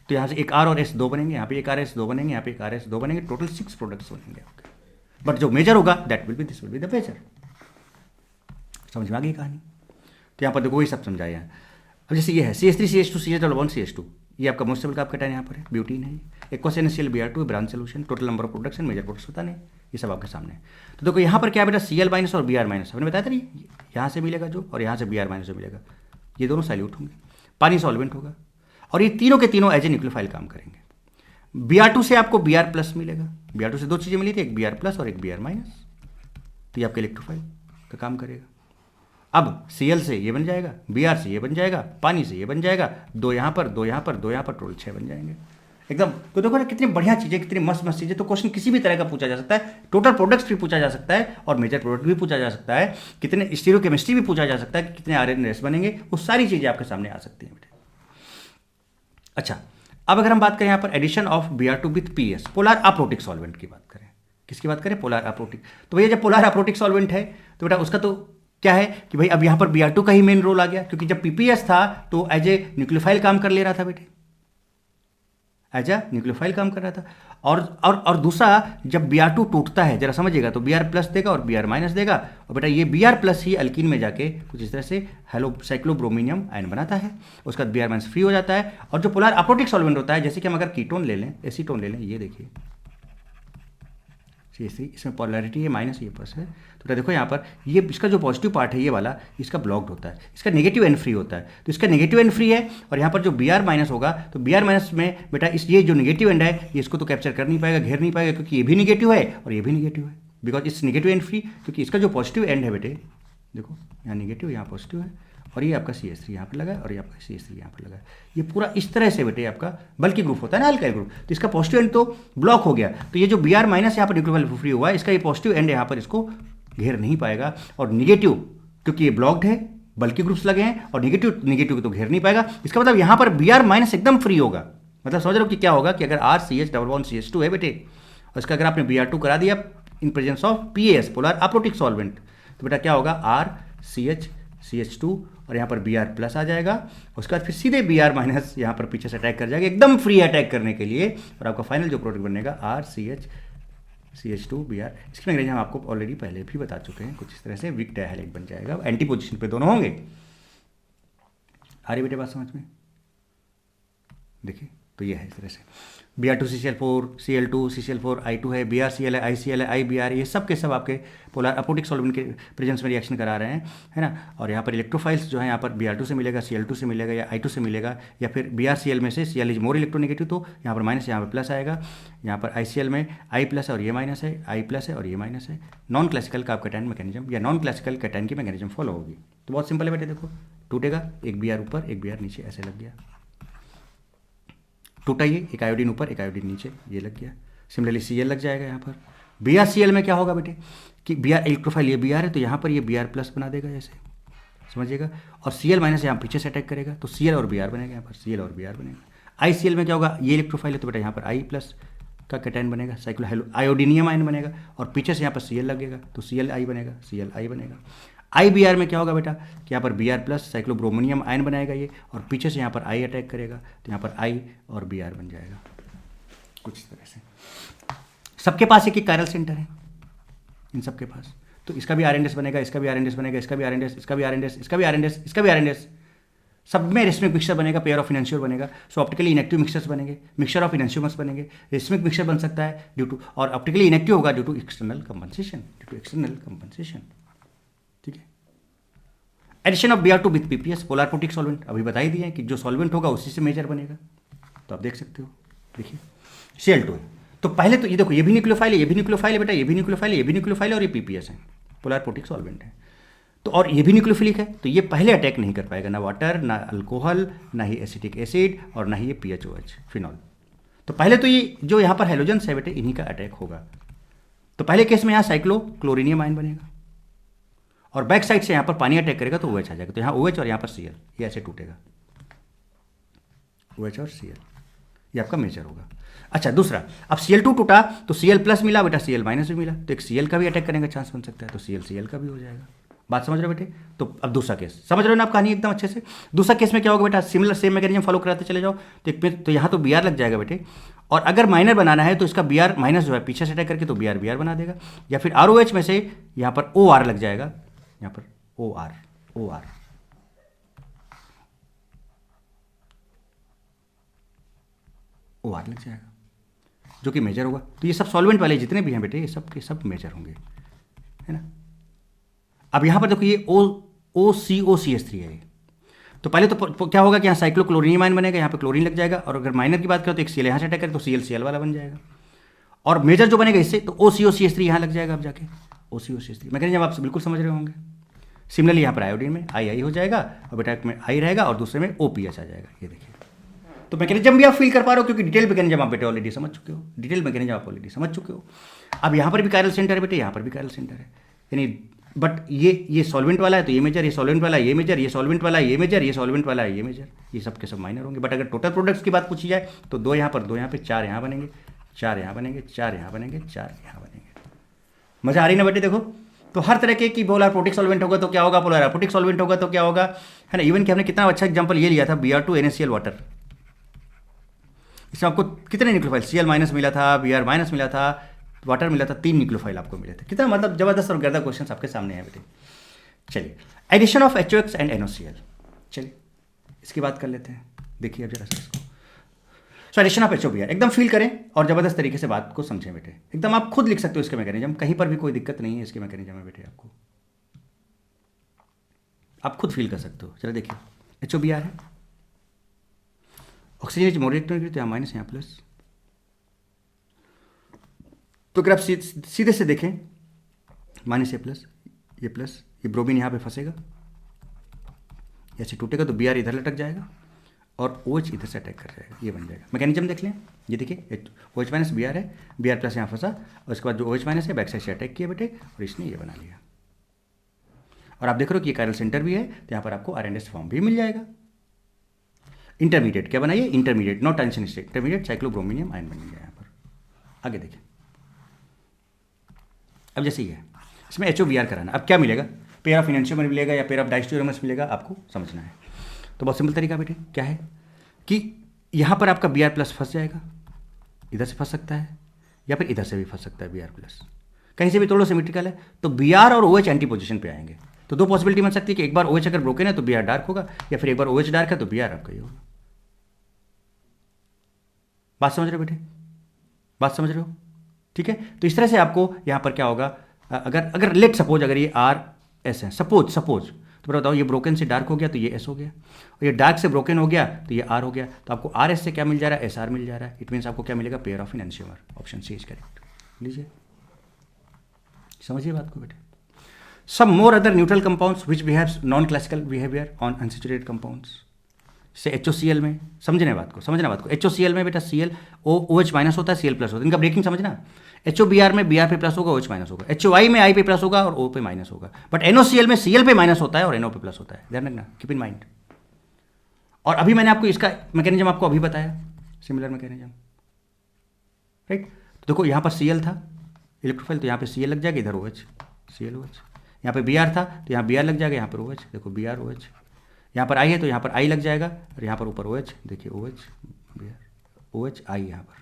तो यहाँ से एक R और S 2 बनेंगे, यहाँ पे एक RS 2 बनेंगे, यहाँ पे एक RS 2 बनेंगे, टोटल 6 प्रोडक्ट्स बनेंगे आपके। बट जो मेजर होगा that will be this will be the major. समझ में आ गई कहानी। तो यहाँ पर देखो वही सब समझाया है। अब जैसे ये है CH3CH2 CH1CH2, ये आपका मोस्ट स्टेबल का आपका टाइम यहाँ पर है, ब्यूटीन है, aqueous NaCl Br2 branch solution, total number of products and major products बताने, ये सब आपके सामने है। तो देखो यहाँ पर क्या बेटा Cl- और Br-, हमने बताया था नहीं, यहाँ से मिलेगा जो और यहाँ से Br- जो मिलेगा, ये दोनों सैल्यूट होंगे, पानी सॉल्वेंट होगा, और ये तीनों के तीनों एज ए न्यूक्लियोफाइल काम करेंगे। Br2 से आपको Br+ मिलेगा, Br2 से 2 चीज़ें मिली थी, एक Br+ और एक Br-, तो ये आपका इलेक्ट्रोफाइल का काम करेगा। अब Cl से ये बन जाएगा, Br से ये बन जाएगा, पानी से ये बन जाएगा, 2 यहाँ पर 2 यहाँ पर 2 यहाँ पर, टोटल 6 बन जाएंगे एकदम। तो देखो ना कितनी बढ़िया चीज़ें, कितनी मस्त मस्त चीज़ें। तो क्वेश्चन किसी भी तरह का पूछा जा सकता है, टोटल प्रोडक्ट्स भी पूछा जा सकता है और मेजर प्रोडक्ट भी पूछा जा सकता है, कितने स्टीरियोकेमिस्ट्री भी पूछा जा सकता है कि कितने RNS बनेंगे, वो सारी चीज़ें आपके सामने आ सकती हैं बेटे। अच्छा, अब अगर हम बात करें यहाँ पर addition of Br2 with PS, polar aprotic solvent की बात करें, किसकी बात करें, पोलर अप्रोटिक। तो भैया जब पोलर अप्रोटिक सॉल्वेंट है तो बेटा उसका तो क्या है कि भाई अब यहाँ पर Br2 का ही मेन रोल आ गया, क्योंकि जब PPS था तो एज ए न्यूक्लियोफाइल काम कर ले रहा था बेटे, एज ए न्यूक्लियोफाइल काम कर रहा था। और दूसरा जब Br2 टूटता है, जरा समझिएगा, तो Br+ देगा और Br- देगा, और बेटा ये Br+ ही अल्कीन में जाके कुछ इस तरह से हेलो साइक्लोब्रोमीनियम आयन बनाता है, उसका Br- फ्री हो जाता है। और जो पोलर अप्रोटिक सॉल्वेंट होता है, जैसे कि हम अगर कीटोन ले लें, एसीटोन ले लें, ये देखिए CH3, इसमें पोलैरिटी है माइनस, ये प्लस है, तो बेटा देखो यहाँ पर ये इसका जो पॉजिटिव पार्ट है ये वाला, इसका ब्लॉक्ड होता है, इसका नेगेटिव एंड फ्री होता है, तो इसका नेगेटिव एंड फ्री है। और यहाँ पर जो Br- होगा तो Br- में बेटा इस ये जो नेगेटिव एंड है ये इसको तो कैप्चर कर नहीं पाएगा, घेर नहीं पाएगा, क्योंकि ये भी नेगेटिव है और ये भी नेगेटिव है, because it's negative and free, क्योंकि इसका जो पॉजिटिव एंड है बेटे, देखो यहाँ नेगेटिव यहाँ पॉजिटिव है, और ये आपका CH3 यहाँ पर लगा है और ये आपका CH3 यहाँ पर लगा है, ये पूरा इस तरह से बेटे आपका बल्कि ग्रुप होता है ना, अल्काइल ग्रुप, तो इसका पॉजिटिव एंड तो ब्लॉक हो गया, तो ये जो Br- यहाँ पर न्यूक्लियोफाइल फ्री हुआ है, इसका ये पॉजिटिव एंड यहाँ पर इसको घेर नहीं पाएगा, और निगेटिव क्योंकि ये ब्लॉक्ड है, बल्कि ग्रुप्स लगे हैं, और निगेटिव निगेटिव को तो घेर नहीं पाएगा। इसका मतलब यहाँ पर Br- एकदम फ्री होगा, मतलब समझ रहे हो कि क्या होगा कि अगर RCH1CH2 है बेटे, और इसका अगर आपने Br2 करा दिया in presence of PAS, polar aprotic solvent, तो बेटा क्या होगा, RCH2 और यहाँ पर Br+ आ जाएगा, उसके बाद फिर सीधे Br- यहाँ पर पीछे से अटैक कर जाएगा, एकदम फ्री अटैक करने के लिए, और आपका फाइनल जो प्रोडक्ट बनेगा RCH2 Br। इसके अंग्रेजी हम आपको ऑलरेडी पहले भी बता चुके हैं, कुछ इस तरह से विक डायहेलिक बन जाएगा, एंटी पोजिशन पे दोनों होंगे। आ रही बेटे बात समझ में, देखिए तो ये है इस तरह से। Br2CCl4, Cl2, CCl4, I2 है, BrCl है, ICl है, IBr, ये सब के सब आपके पोलर अपोटिक सॉल्वेंट के प्रेजेंस में रिएक्शन करा रहे हैं, है ना। और यहाँ पर इलेक्ट्रोफाइल्स जो है यहाँ पर Br2 से मिलेगा, Cl2 से मिलेगा या I2 से मिलेगा, या फिर BrCl में से Cl इज मोर इलेक्ट्रोनेगेटिव, तो यहाँ पर माइनस, यहाँ पर प्लस आएगा। यहाँ पर ICl में I प्लस है और ये माइनस है, I प्लस है और ये माइनस है। नॉन क्लासिकल का कैटायन मैकेनिज्म या नॉन क्लासिकल कैटायन की मैकेनिज्म फॉलो होगी। तो बहुत सिंपल है बेटे, देखो टूटेगा, एक Br ऊपर एक Br नीचे, ऐसे लग गया, टूटा ये, एक आयोडीन ऊपर एक आयोडीन नीचे, ये लग गया। सिमिलरली Cl लग जाएगा यहाँ पर। BrCl में क्या होगा बेटे कि Br इलेक्ट्रोफाइल ये Br है, तो यहाँ पर ये Br प्लस बना देगा ऐसे, समझिएगा। और Cl माइनस यहाँ पीछे से अटैक करेगा, तो Cl और Br बनेगा, यहाँ पर Cl और Br बनेगा। ICl में क्या होगा, ये इलेक्ट्रोफाइल है तो बेटा यहाँ पर I प्लस का कैटायन बनेगा, साइक्लो आयोडीनियम आयन बनेगा, और पीछे से यहाँ पर Cl लगेगा तो Cl बनेगा, Cl बनेगा। IBr में क्या होगा बेटा कि यहाँ पर Br प्लस साइक्लोब्रोमोनियम आयन बनाएगा ये, और पीछे से यहाँ पर I अटैक करेगा, तो यहाँ पर I और Br बन जाएगा कुछ इस तरह से। सबके पास एक कायरल सेंटर है, इन सबके पास, तो इसका भी RNS बनेगा, इसका भी RNS बनेगा, इसका भी RNS, इसका भी RNS, इसका भी RNS, इसका भी RNS, सब में रेस्मिक मिक्सचर बनेगा, पेयर ऑफ इनैंशियोर बनेगा। सो ऑप्टिकली इनएक्टिव मिक्सचर्स बनेंगे, मिक्सचर ऑफ इनैंशियोमर्स बनेंगे, रेस्मिक मिक्सचर बन सकता है ड्यू टू, और ऑप्टिकली इनएक्टिव होगा ड्यू टू एक्सटर्नल कंपनसेशन, ठीक है। Addition of Br2 with PPS, polar aprotic solvent, अभी बता ही दिए कि जो सॉल्वेंट होगा उसी से मेजर बनेगा, तो आप देख सकते हो। देखिए Cl2 है, तो पहले तो ये देखो, ये भी न्यूक्लियोफाइल है, ये भी न्यूक्लियोफाइल है बेटा, ये भी न्यूक्लियोफाइल है, ये भी न्यूक्लियोफाइल है, और ये PPS है, पोलर अपोटिक सॉल्वेंट है। तो और ये भी न्यूक्लियोफिलिक है, तो ये पहले अटैक नहीं कर पाएगा, ना वाटर, ना अल्कोहल, ना ही एसिटिक एसिड, और ना ही ये PHOH फिनॉल। तो पहले तो ये जो यहाँ पर हेलोजन्स है बेटे, इन्हीं का अटैक होगा। तो पहले केस में यहाँ साइक्लो क्लोरिनियम आयन बनेगा, और बैक साइड से यहाँ पर पानी अटैक करेगा तो OH आ जाएगा, तो यहाँ OH और यहाँ पर Cl, ये ऐसे टूटेगा, OH और Cl, ये आपका मेजर होगा। अच्छा दूसरा, अब Cl2 टूटा तो Cl प्लस मिला बेटा, Cl माइनस भी मिला, तो एक Cl का भी अटैक करने का चांस बन सकता है, तो Cl का भी हो जाएगा। बात समझ रहे हो बेटे। तो अब दूसरा केस समझ रहे हो ना आप कहानी एकदम अच्छे से। दूसरा केस में क्या होगा बेटा, सिमिलर सेम मैकेनिज्म फॉलो कराते चले जाओ, तो एक तो यहाँ तो Br लग जाएगा बेटे, और अगर माइनर बनाना है तो इसका Br माइनस जो है पीछे से अटैक करके तो Br बना देगा, या फिर ROH में से यहाँ पर OR लग जाएगा, यहाँ पर OR लग जाएगा, जो कि मेजर होगा। तो ये सब सॉल्वेंट वाले जितने भी हैं बेटे, ये सब के सब मेजर होंगे, है ना। अब यहाँ पर देखो ये OCOCH3 है, तो पहले तो क्या होगा कि यहाँ साइक्लोक्लोरिनियम आयन बनेगा, यहाँ पे क्लोरीन लग जाएगा, और अगर माइनर की बात करें तो एक Cl यहाँ से अटैक करें तो Cl वाला बन जाएगा, और मेजर जो बनेगा इससे तो OCOCH3 यहाँ लग जाएगा। अब जाके OCOCH3 मैकेनिज्म आप बिल्कुल समझ रहे होंगे। सिमिलरली यहाँ पर आयोडीन में I हो जाएगा, और बेटा में I रहेगा, और दूसरे में OPH आ जाएगा, ये देखिए। तो मैकेनिज्म भी आप फील कर पा रहे हो, क्योंकि डिटेल मैकेनिज्म आप बेटे ऑलरेडी समझ चुके हो, अब यहाँ पर भी कायरल सेंटर है बेटे, यहाँ पर भी कायरल सेंटर है, यानी बट ये सॉल्वेंट वाला है तो ये मेजर, ये सॉल्वेंट वाला है ये मेजर, ये सॉल्वेंट वाला है ये मेजर, ये सॉल्वेंट वाला है ये मेजर, ये सब के सब माइनर होंगे। बट अगर टोटल प्रोडक्ट्स की बात पूछी जाए तो 2 यहाँ पर 2 यहाँ पे 4 यहाँ बनेंगे, 4 यहाँ बनेंगे, 4 यहाँ बनेंगे, 4 यहाँ बनेंगे। मजा आ रही ना बेटे। देखो तो हर तरह की पोलर अपोटिक सॉल्वेंट होगा तो क्या होगा, पोलर अपोटिक सॉल्वेंट होगा तो क्या होगा, है ना। इवन कि हमने कितना अच्छा एग्जाम्पल ये लिया था Br2 NaCl वाटर, इसमें आपको कितने न्यूक्लियोफाइल Cl माइनस मिला था, Br माइनस मिला था, वाटर मिला था, 3 न्यूक्लियोफाइल आपको मिले थे। कितना मतलब जबरदस्त और गर्दा क्वेश्चन आपके सामने है बेटे। चलिए addition of HOX and NOCl, चलिए इसकी बात कर लेते हैं। देखिए अब जरा सा इसको, सो एडिशन ऑफ HOBr एकदम फील करें और जबरदस्त तरीके से बात को समझें बेटे। एकदम आप खुद लिख सकते हो इसके मैकेनिज्म, कहीं पर भी कोई दिक्कत नहीं है इसके मैकेनिज्म में बेटे, आपको आप खुद फील कर सकते हो। चलो देखिए HOBr है, ऑक्सीजन मोर इलेक्ट्रॉनिक, तो यहाँ माइनस यहाँ प्लस। तो अगर आप सीधे से देखें माइनस ये प्लस, ये ब्रोमीन यहाँ पे फंसेगा, ऐसे टूटेगा तो Br इधर लटक जाएगा और OH इधर से अटैक कर जाएगा, ये बन जाएगा। मैकेनिज्म देख लें, ये देखिए OH माइनस Br है, Br प्लस यहाँ फंसा, और उसके बाद जो OH माइनस है बैक साइड से अटैक किया बेटे, और इसने ये बना लिया। और आप देख रहे हो कि ये कायरल सेंटर भी है, तो यहाँ पर आपको RNS फॉर्म भी मिल जाएगा। इंटरमीडिएट क्या बनाइए, intermediate not transition state, intermediate cyclobromonium ion बन गया यहाँ पर। आगे देखें, अब जैसे ही है इसमें HOBr कराना, अब क्या मिलेगा, पेयर ऑफ इनैंशियोमर मिलेगा या पेयर ऑफ डाइस्टेरियोमर्स मिलेगा, आपको समझना है। तो बहुत सिंपल तरीका बेटे क्या है कि यहाँ पर आपका Br प्लस फंस जाएगा, इधर से फंस सकता है या फिर इधर से भी फंस सकता है Br प्लस, कहीं से भी तोड़ो सिमेट्रिकल है, तो Br और OH एंटी पोजिशन पे आएंगे। तो 2 पॉसिबिलिटी बन सकती है कि एक बार OH अगर ब्रोकन है तो Br डार्क होगा, या फिर एक बार OH डार्क है तो Br आपका ये होगा। बात समझ रहे हो बेटे, बात समझ रहे हो? ठीक है, तो इस तरह से आपको यहाँ पर क्या होगा, अगर अगर लेट सपोज अगर ये आर एस है, सपोज तो बताओ ये ब्रोकन से डार्क हो गया तो ये एस हो गया, और ये डार्क से ब्रोकन हो गया तो ये आर हो गया, तो आपको आर एस से क्या मिल जा रहा है, एस आर मिल जा रहा है। इट मीन्स आपको क्या मिलेगा, pair of enantiomer. Option C is correct. लीजिए समझिए बात को बेटे। Some more other neutral compounds which behaves non classical behaviour on unsaturated compounds, से HOCl में, समझने बात को, समझना बात को। HOCl में बेटा Cl OH माइनस होता है, Cl प्लस होता है, इनका ब्रेकिंग समझना। HOBr में Br पे प्लस होगा, OH माइनस होगा। HOI में I पे प्लस होगा और O पे माइनस होगा। बट NOCl में Cl पे माइनस होता है और NO पे प्लस होता है, ध्यान रखना, कीप इन माइंड। और अभी मैंने आपको इसका मैकेनिज्म आपको अभी बताया, सिमिलर मैकेनिज्म, राइट। तो देखो यहाँ पर Cl था इलेक्ट्रोफाइल, तो यहाँ पे Cl लग जाएगा, इधर OH, Cl OH। यहाँ पे Br था तो यहाँ Br लग जाएगा, यहाँ पर OH, देखो Br OH। यहाँ पर I है तो यहाँ पर I लग जाएगा, और यहाँ पर ऊपर OH, देखिए OH Br OH I, यहाँ पर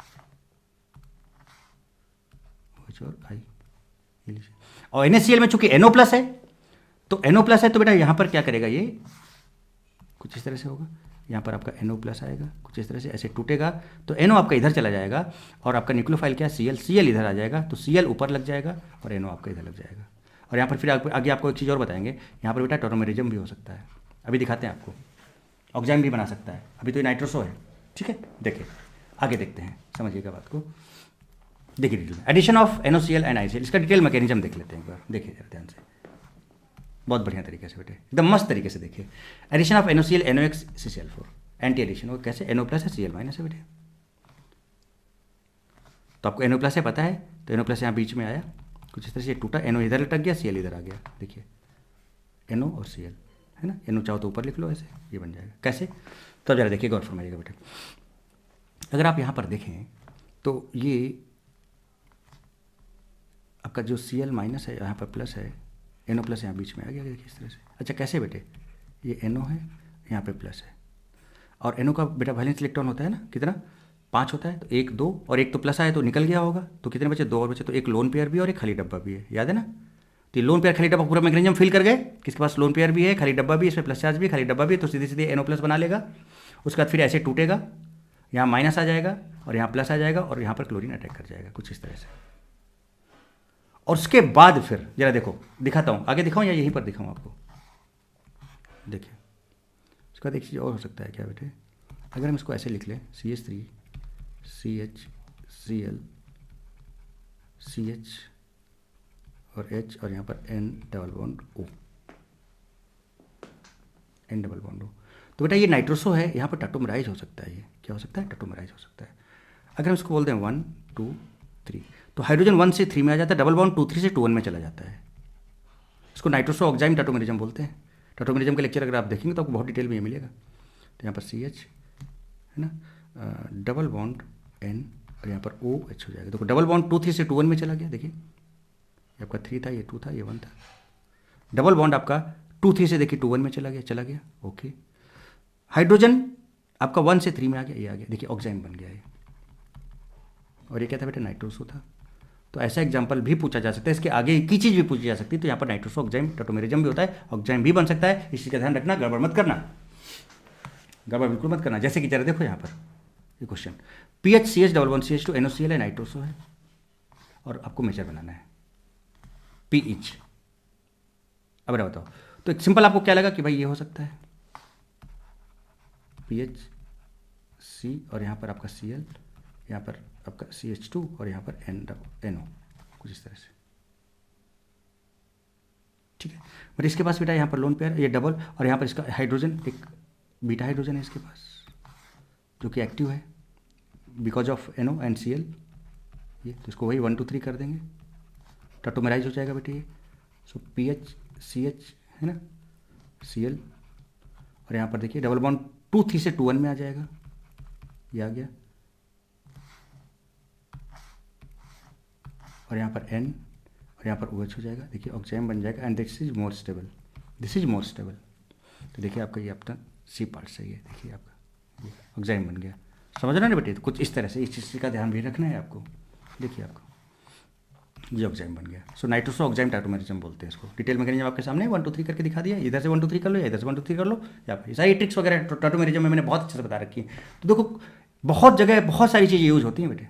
OH और I, ये लीजिए। और NaCl में चूंकि NO प्लस है, तो NO प्लस है तो बेटा यहाँ पर क्या करेगा, ये कुछ इस तरह से होगा, यहाँ पर आपका NO प्लस आएगा, कुछ इस तरह से ऐसे टूटेगा, तो NO आपका इधर चला जाएगा, और आपका न्यूक्लियोफाइल क्या है, Cl इधर आ जाएगा, तो Cl ऊपर लग जाएगा और NO आपका इधर लग जाएगा। और यहाँ पर फिर आगे आपको एक चीज़ और बताएंगे, यहाँ पर बेटा टोरोमेरिज्म भी हो सकता है, अभी दिखाते हैं आपको। ऑक्साइड भी बना सकता है, अभी तो ये नाइट्रोसो है, ठीक है। देखिए आगे देखते हैं, समझिएगा बात को। देखिए डिटेल में addition of NOCl and ICl, इसका डिटेल मैकेनिज्म देख लेते हैं एक बार, देखिए जरा ध्यान से, बहुत बढ़िया तरीके से बेटे, एकदम मस्त तरीके से देखिए। Addition of NOCl NOx CCl4, anti addition, वो कैसे, NO प्लस है Cl माइनस है बेटे। तो आपको NO प्लस है पता है, तो NO प्लस यहाँ बीच में आया, कुछ इस तरह से टूटा, NO इधर लटक गया, Cl इधर आ गया, देखिए NO और Cl है ना। NO चाहो तो ऊपर लिख लो, ऐसे ये बन जाएगा, कैसे, तो जरा देखिए गौर फरमाइएगा बेटे। अगर आप यहाँ पर देखें तो ये आपका जो Cl माइनस है यहाँ पर प्लस है, NO प्लस यहाँ बीच में आ गया, देखिए इस तरह से। अच्छा कैसे बेटे, ये NO है, यहाँ पे प्लस है, और NO का बेटा वैलेंस इलेक्ट्रॉन होता है ना, कितना, 5 होता है, तो 1 2 और 1 तो प्लस आया तो निकल गया होगा, तो कितने बचे, 2 और बचे, तो एक लोन पेयर भी और एक खाली डब्बा भी है, याद है ना। तो लोन पेयर खाली डब्बा पूरा मैकेनिज्म फिल कर गए, किसके पास लोन पेयर भी है, खाली डब्बा भी, इसमें प्लस चार्ज भी, खाली डब्बा भी, तो सीधे सीधे NO प्लस बना लेगा। उसके बाद फिर ऐसे टूटेगा, यहाँ माइनस आ जाएगा और यहाँ प्लस आ जाएगा, और यहाँ पर क्लोरीन अटैक कर जाएगा, कुछ इस तरह से। और उसके बाद फिर जरा देखो, दिखाता हूँ, आगे दिखाऊँ या यहीं पर दिखाऊँ आपको, देखिए। उसके बाद एक चीज़ और हो सकता है क्या बेटे, अगर हम इसको ऐसे लिख लें, CH3 CH Cl CH और H, और यहाँ पर N double bond O, N double bond O, तो बेटा ये नाइट्रोसो है, यहाँ पर टाटोमराइज हो सकता है, ये क्या हो सकता है, टाटोमराइज हो सकता है। अगर हम इसको बोलते हैं 1 2 3, तो हाइड्रोजन 1 से 3 में आ जाता है, डबल बॉन्ड 2 3 से 2 1 में चला जाता है। इसको नाइट्रोसो ऑक्साइड टाटोमेरिज्म बोलते हैं। टाटोमेरिज्म का लेक्चर अगर आप देखेंगे तो आपको बहुत डिटेल में ये मिलेगा। तो यहाँ पर CH है ना, डबल बॉन्ड N, और यहाँ पर OH हो जाएगा। देखो डबल बॉन्ड 2 3 से 2 1 में चला गया, देखिए ये आपका 3 था, ये 2 था, ये 1 था। डबल बॉन्ड आपका 2 3 से देखिए 2 1 में चला गया, ओके। हाइड्रोजन आपका 1 से 3 में आ गया, ये आ गया, देखिए ऑक्साइड बन गया ये, और ये क्या था बेटा, नाइट्रोसो था। तो ऐसा एग्जाम्पल भी पूछा जा सकता है, इसके आगे की चीज़ भी पूछी जा सकती है। तो यहाँ पर नाइट्रोसो ऑक्साइड टाटोमेरिज्म भी होता है, ऑक्साइड भी बन सकता है, इस चीज़ का ध्यान रखना, गड़बड़ मत करना, गड़बड़ बिल्कुल मत करना। जैसे कि जरा देखो यहाँ पर ये question, PH CH double bond CH2 NOCl है, नाइट्रोसो है, और आपको मेजर बनाना है PH। अब बताओ, तो एक सिंपल आपको क्या लगा कि भाई ये हो सकता है PH C, और यहाँ पर आपका Cl, यहाँ पर आपका CH2, और यहाँ पर NO, कुछ इस तरह से, ठीक है। बट इसके पास बेटा यहाँ पर लोन पेयर, ये डबल, और यहाँ पर इसका हाइड्रोजन, एक बीटा हाइड्रोजन है इसके पास जो कि एक्टिव है because of NO and Cl, ये तो इसको वही 1 2 3 कर देंगे, टाटोमेराइज हो जाएगा बेटे ये। सो PH CH है ना, Cl, और यहाँ पर देखिए डबल बॉन्ड 2 3 से 2 1 में आ जाएगा, ये आ गया, और यहाँ पर N, और यहाँ पर OH हो जाएगा, देखिए ऑक्साइड बन जाएगा, and this is more stable, तो देखिए आपका ये अपना C पार्ट सही है, देखिए आपका ये ऑक्साइड बन गया, समझ रहे ना बेटे। तो कुछ इस तरह से इस चीज़ का ध्यान भी रखना है आपको, देखिए आपको ये ऑक्साइड बन गया। सो नाइट्रोसो ऑक्साइड टाटोमेरिज्म बोलते हैं इसको। डिटेल मैकेनिज्म आपके सामने 1 2 3 करके दिखा दिया, इधर से 1 2 3 कर लो, या इधर से 1 2 3 कर लो, या फिर सारी ट्रिक्स वगैरह टाटोमेरिज्म में मैंने बहुत अच्छे से बता रखी है। तो देखो बहुत जगह बहुत सारी चीज़ें यूज होती हैं बेटे।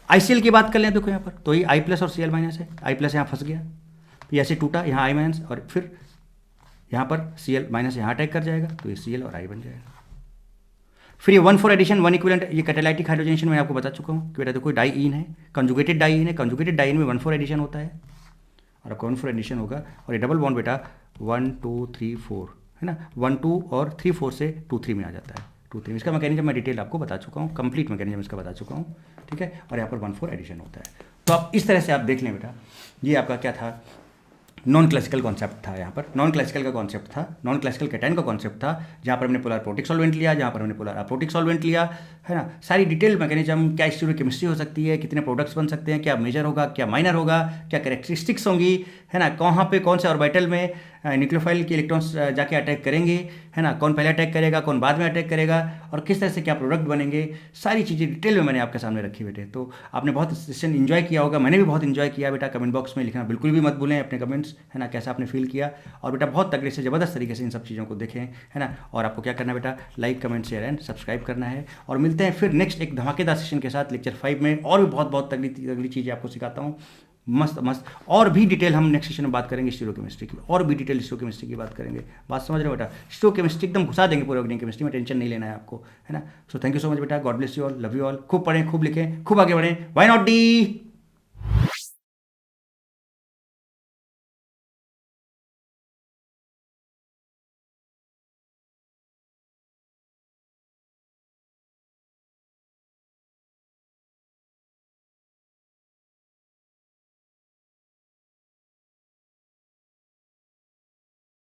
आईसीएल की बात कर लें, देखो यहाँ पर तो ये आई प्लस और सी एल माइनस है, आई प्लस यहाँ फंस गया, तो ऐसे टूटा, यहाँ आई माइनस, और फिर यहाँ पर सी एल माइनस यहाँ अटैक कर जाएगा, तो ये सी एल और आई बन जाएगा। फिर ये 1,4 एडिशन 1 इक्विवेलेंट, ये कैटालाइटिक हाइड्रोजनेशन मैंने आपको बता चुका हूँ कि बेटा देखो डाई इन है, कंजुगेटेड डाई इन है, कंजुगेटेड डाई इन में 1,4 एडिशन होता है, और आपका 1,4 एडिशन होगा, और ये डबल बॉन्ड बेटा 1 2 3 4 है ना, 1 2 और 3 4 से 2 3 में आ जाता है, 2 3। इसका मैकेनिज्म मैं डिटेल आपको बता चुका हूँ, कंप्लीट मैकेनिज्म इसका बता चुका हूँ, ठीक है। और यहाँ पर 1,4 एडिशन होता है। तो आप इस तरह से आप देख लें बेटा, ये आपका क्या था, नॉन क्लासिकल कॉन्सेप्ट था। यहाँ पर नॉन क्लासिकल का कॉन्सेप्ट था, नॉन क्लासिकल कैटायन का कॉन्सेप्ट था, जहाँ पर हमने पोलर प्रोटिक सॉल्वेंट लिया, जहाँ पर हमने पोलर अप्रोटिक सॉल्वेंट लिया, है ना। सारी डिटेल मैकेनिज्म, क्या स्टीरियोकेमिस्ट्री हो सकती है, कितने प्रोडक्ट्स बन सकते हैं, क्या मेजर होगा, क्या माइनर होगा, क्या कैरेक्टरिस्टिक्स होंगी, है ना, कहाँ पे कौन से ऑर्बिटल में न्यूक्लियोफाइल के इलेक्ट्रॉन्स जाके अटैक करेंगे, है ना, कौन पहले अटैक करेगा, कौन बाद में अटैक करेगा, और किस तरह से क्या प्रोडक्ट बनेंगे, सारी चीज़ें डिटेल में मैंने आपके सामने रखी बेटे। तो आपने बहुत सेशन इन्जॉय किया होगा, मैंने भी बहुत इन्जॉय किया बेटा। कमेंट बॉक्स में लिखना बिल्कुल भी मत भूलें अपने कमेंट्स, है ना, कैसा आपने फील किया, और बेटा बहुत तगड़े से ज़बरदस्त तरीके से इन सब चीज़ों को देखें, है ना। और आपको क्या करना है बेटा, like comment share and subscribe करना है, और मिलते हैं फिर नेक्स्ट एक धमाकेदार सेशन के साथ लेक्चर 5 में, और भी बहुत बहुत तगड़ी तगड़ी चीज़ें आपको सिखाता हूँ, मस्त मस्त। और भी डिटेल हम नेक्स्ट सेशन में बात करेंगे स्टीरियोकेमिस्ट्री की, और भी डिटेल स्टीरियोकेमिस्ट्री की बात करेंगे। बात समझ रहे हो बेटा, स्टीरियोकेमिस्ट्री एकदम घुसा देंगे पूरे ऑर्गेनिक केमिस्ट्री में, टेंशन नहीं लेना है आपको, है ना। सो थैंक यू सो मच बेटा, God bless you all, love you all, खूब पढ़ें, खूब लिखें, खूब आगे बढ़ें, व्हाई नॉट डी।